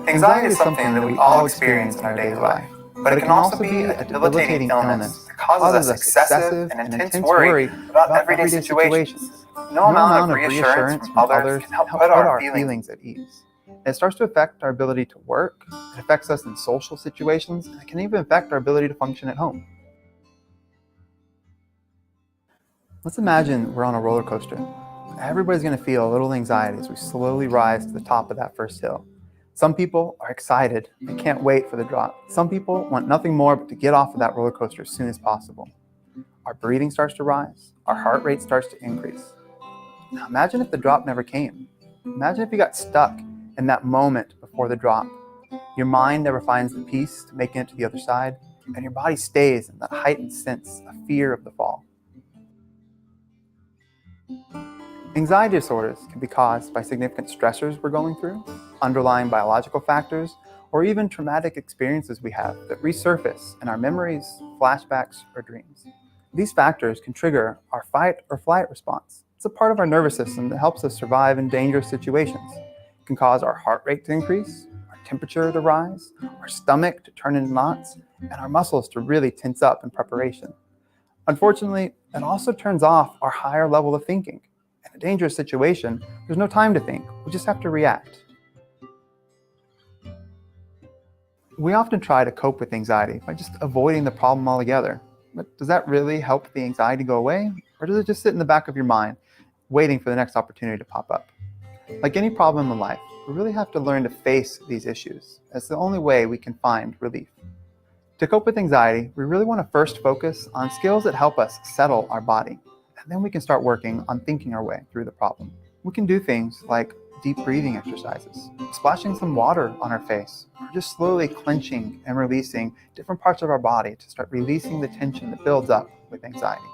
Anxiety is something that we all experience in our daily life, but it can also be a debilitating illness that causes us excessive and intense worry about everyday situations. No amount of reassurance from others can help put our feelings at ease. It starts to affect our ability to work, it affects us in social situations, and it can even affect our ability to function at home. Let's imagine we're on a roller coaster. Everybody's going to feel a little anxiety as we slowly rise to the top of that first hill. Some people are excited and can't wait for the drop. Some people want nothing more but to get off of that roller coaster as soon as possible. Our breathing starts to rise, our heart rate starts to increase. Now imagine if the drop never came. Imagine if you got stuck in that moment before the drop. Your mind never finds the peace to making it to the other side, and your body stays in that heightened sense of fear of the fall. Anxiety disorders can be caused by significant stressors we're going through, underlying biological factors, or even traumatic experiences we have that resurface in our memories, flashbacks, or dreams. These factors can trigger our fight or flight response. It's a part of our nervous system that helps us survive in dangerous situations. It can cause our heart rate to increase, our temperature to rise, our stomach to turn into knots, and our muscles to really tense up in preparation. Unfortunately, it also turns off our higher level of thinking. In a dangerous situation, there's no time to think. We just have to react. We often try to cope with anxiety by just avoiding the problem altogether. But does that really help the anxiety go away? Or does it just sit in the back of your mind, waiting for the next opportunity to pop up? Like any problem in life, we really have to learn to face these issues. That's the only way we can find relief. To cope with anxiety, we really want to first focus on skills that help us settle our body. And then we can start working on thinking our way through the problem. We can do things like deep breathing exercises, splashing some water on our face, or just slowly clenching and releasing different parts of our body to start releasing the tension that builds up with anxiety.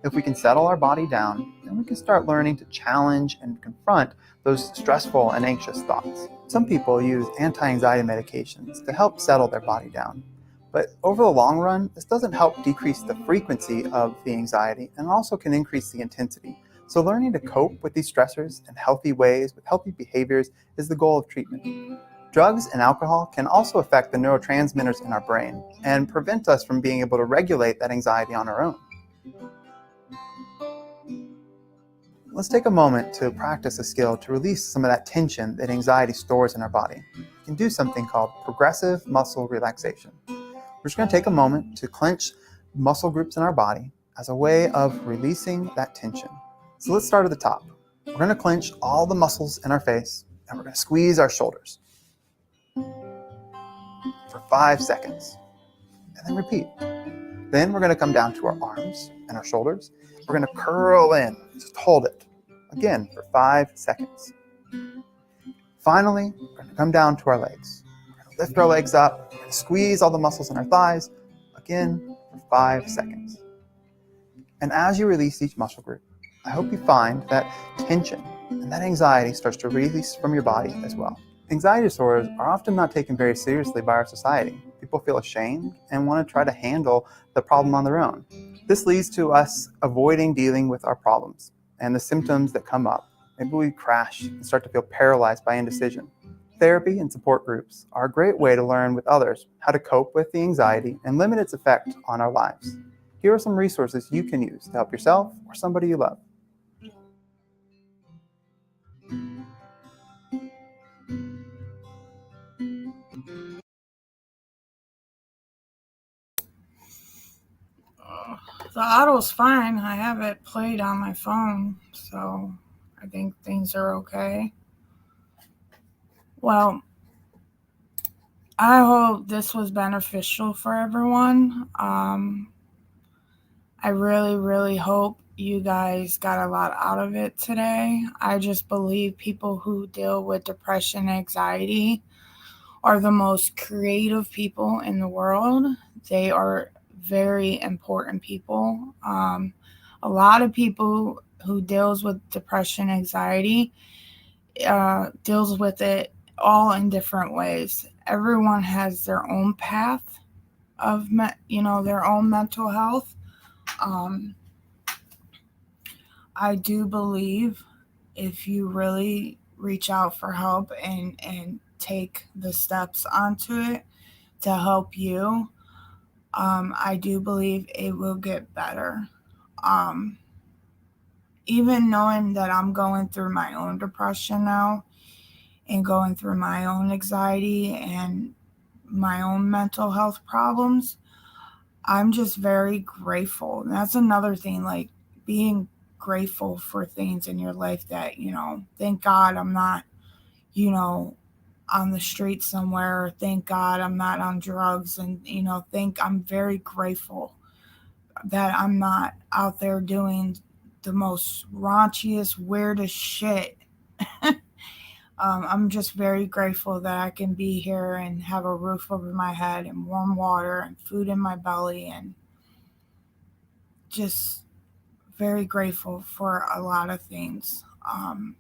If we can settle our body down, then we can start learning to challenge and confront those stressful and anxious thoughts. Some people use anti-anxiety medications to help settle their body down. But over the long run, this doesn't help decrease the frequency of the anxiety and also can increase the intensity. So learning to cope with these stressors in healthy ways with healthy behaviors is the goal of treatment. Drugs and alcohol can also affect the neurotransmitters in our brain and prevent us from being able to regulate that anxiety on our own. Let's take a moment to practice a skill to release some of that tension that anxiety stores in our body. You can do something called progressive muscle relaxation. We're just going to take a moment to clench muscle groups in our body as a way of releasing that tension. So let's start at the top. We're going to clench all the muscles in our face and we're going to squeeze our shoulders for 5 seconds and then repeat. Then we're going to come down to our arms and our shoulders. We're going to curl in, just hold it again for 5 seconds. Finally, we're going to come down to our legs. We're going to lift our legs up, we're going to squeeze all the muscles in our thighs again for 5 seconds. And as you release each muscle group, I hope you find that tension and that anxiety starts to release from your body as well. Anxiety disorders are often not taken very seriously by our society. People feel ashamed and want to try to handle the problem on their own. This leads to us avoiding dealing with our problems and the symptoms that come up. Maybe we crash and start to feel paralyzed by indecision. Therapy and support groups are a great way to learn with others how to cope with the anxiety and limit its effect on our lives. Here are some resources you can use to help yourself or somebody you love. The auto's fine. I have it played on my phone, so I think things are okay. Well, I hope this was beneficial for everyone. I really, really hope you guys got a lot out of it today. I just believe people who deal with depression and anxiety are the most creative people in the world. They are very important people. A lot of people who deals with depression, anxiety, deals with it all in different ways. Everyone has their own path of, their own mental health. I do believe if you really reach out for help and take the steps onto it to help you, I do believe it will get better. Even knowing that I'm going through my own depression now and going through my own anxiety and my own mental health problems, I'm just very grateful. And that's another thing, like being grateful for things in your life that, thank God I'm not, on the street somewhere. Or thank God I'm not on drugs. And, I'm very grateful that I'm not out there doing the most raunchiest, weirdest shit. I'm just very grateful that I can be here and have a roof over my head and warm water and food in my belly, and just very grateful for a lot of things. I'm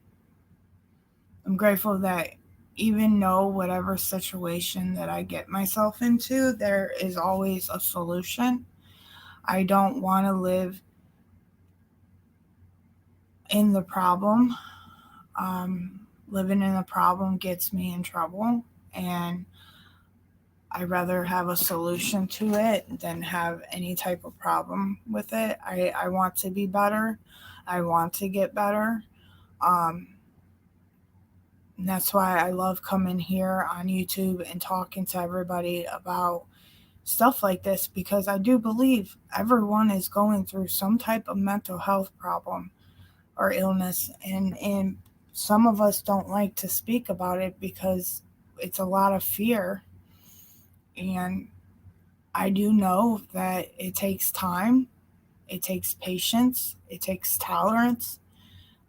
grateful that even though whatever situation that I get myself into, there is always a solution. I don't want to live in the problem. Living in a problem gets me in trouble, and I'd rather have a solution to it than have any type of problem with it. I want to be better. I want to get better. And that's why I love coming here on YouTube and talking to everybody about stuff like this, because I do believe everyone is going through some type of mental health problem or illness, and some of us don't like to speak about it because it's a lot of fear. And I do know that it takes time, it takes patience, it takes tolerance,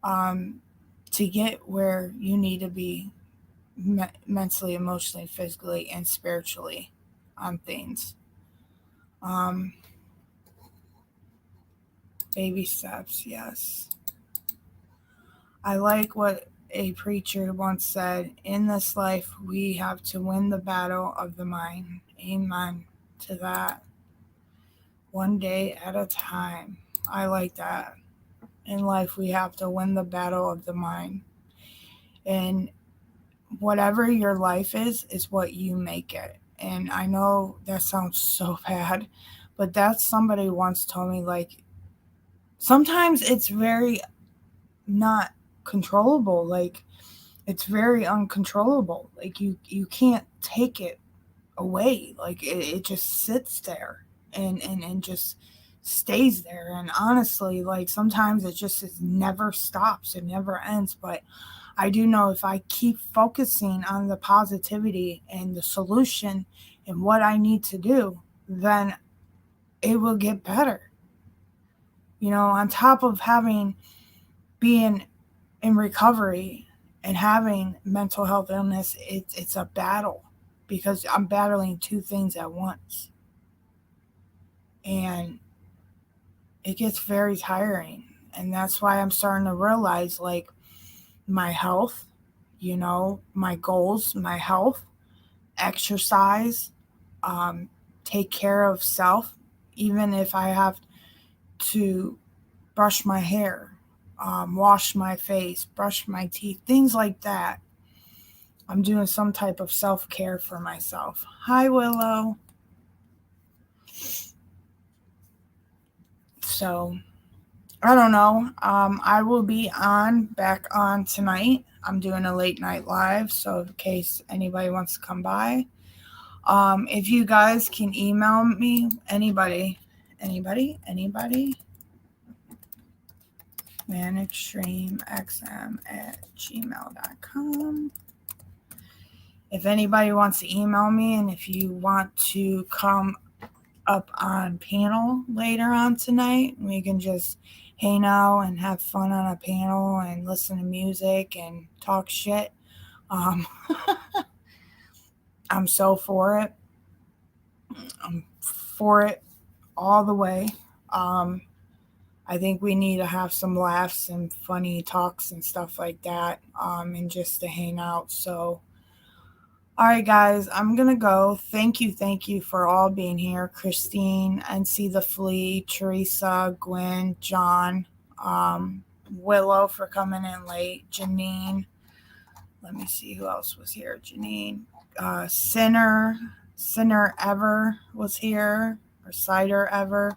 to get where you need to be mentally, emotionally, physically, and spiritually on things. Baby steps, yes. I like what a preacher once said: in this life, we have to win the battle of the mind. Amen to that. One day at a time. I like that. In life, we have to win the battle of the mind. And whatever your life is what you make it. And I know that sounds so bad, but that's somebody once told me, like, sometimes it's very not controllable. Like, it's very uncontrollable. Like, you can't take it away. Like, it just sits there and just stays there. And honestly, like, sometimes it never stops. It never ends. But I do know if I keep focusing on the positivity and the solution and what I need to do, then it will get better. On top of being in recovery and having mental health illness, it's a battle, because I'm battling two things at once. And it gets very tiring. And that's why I'm starting to realize, like, my health, my goals, my health, exercise, take care of self, even if I have to brush my hair, wash my face, brush my teeth, things like that. I'm doing some type of self-care for myself. Hi, Willow. So, I don't know. I will be back on tonight. I'm doing a late night live, so in case anybody wants to come by. If you guys can email me, anybody. manextremexm@gmail.com. If anybody wants to email me, and if you want to come up on panel later on tonight, we can just hang out and have fun on a panel and listen to music and talk shit. I'm so for it. I'm for it all the way. I think we need to have some laughs and funny talks and stuff like that, and just to hang out. So, all right, guys, I'm going to go. Thank you for all being here. Christine, NC the Flea, Teresa, Gwen, John, Willow for coming in late, Janine. Let me see who else was here. Janine, Sinner Ever was here, or Cider Ever.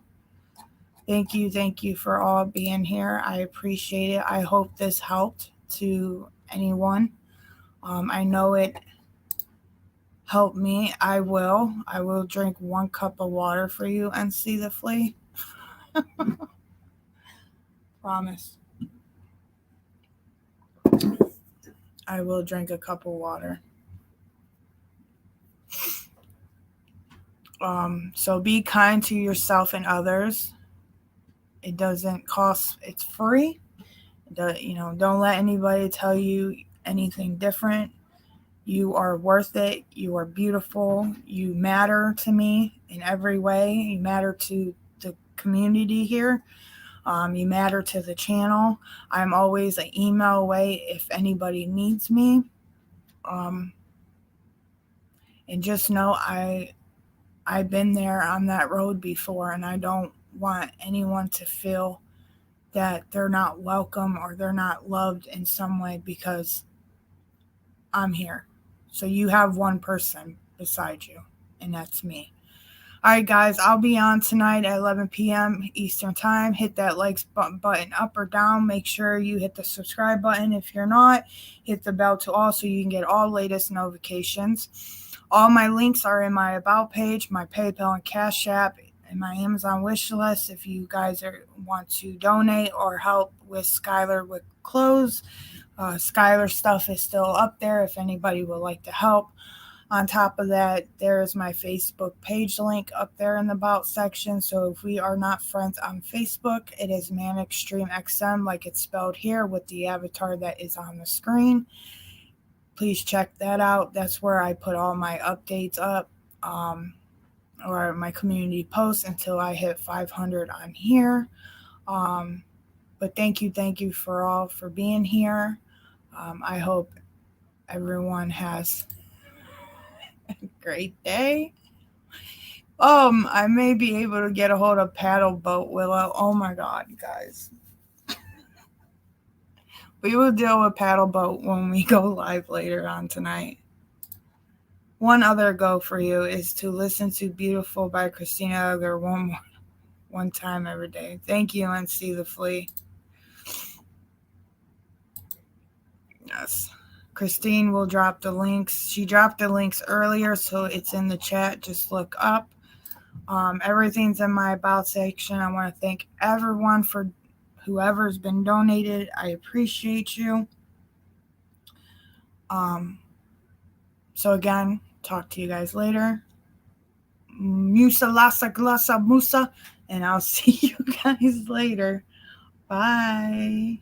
Thank you for all being here. I appreciate it. I hope this helped to anyone. I know it helped me. I will drink 1 cup of water for you, NC the Flea. Promise. I will drink a cup of water. So be kind to yourself and others. It doesn't cost, it's free. Don't let anybody tell you anything different. You are worth it. You are beautiful. You matter to me in every way. You matter to the community here. You matter to the channel. I'm always an email away if anybody needs me. And just know I've been there on that road before, and I don't want anyone to feel that they're not welcome or they're not loved in some way, because I'm here. So you have one person beside you, and that's me. All right, guys, I'll be on tonight at 11 p.m. Eastern Time. Hit that likes button up or down. Make sure you hit the subscribe button. If you're not, hit the bell to all so you can get all latest notifications. All my links are in my About page, my PayPal and Cash App, and my Amazon wish list. If you guys want to donate or help with Skylar with clothes, Skylar stuff is still up there if anybody would like to help. On top of that, there is my Facebook page link up there in the About section. So if we are not friends on Facebook, it is manextremexm, like it's spelled here with the avatar that is on the screen. Please check that out. That's where I put all my updates up, or my community posts until I hit 500 on here. But thank you for being here. I hope everyone has a great day. I may be able to get a hold of Paddle Boat Willow. Oh my God, guys. We will deal with Paddle Boat when we go live later on tonight. One other go for you is to listen to Beautiful by Christina Aguilera one time every day. Thank you, NC the Flea. Yes. Christine will drop the links. She dropped the links earlier, so it's in the chat. Just look up. Everything's in my About section. I want to thank everyone for whoever's been donated. I appreciate you. So again, talk to you guys later. Musa Lasa Glasa Musa, and I'll see you guys later. Bye.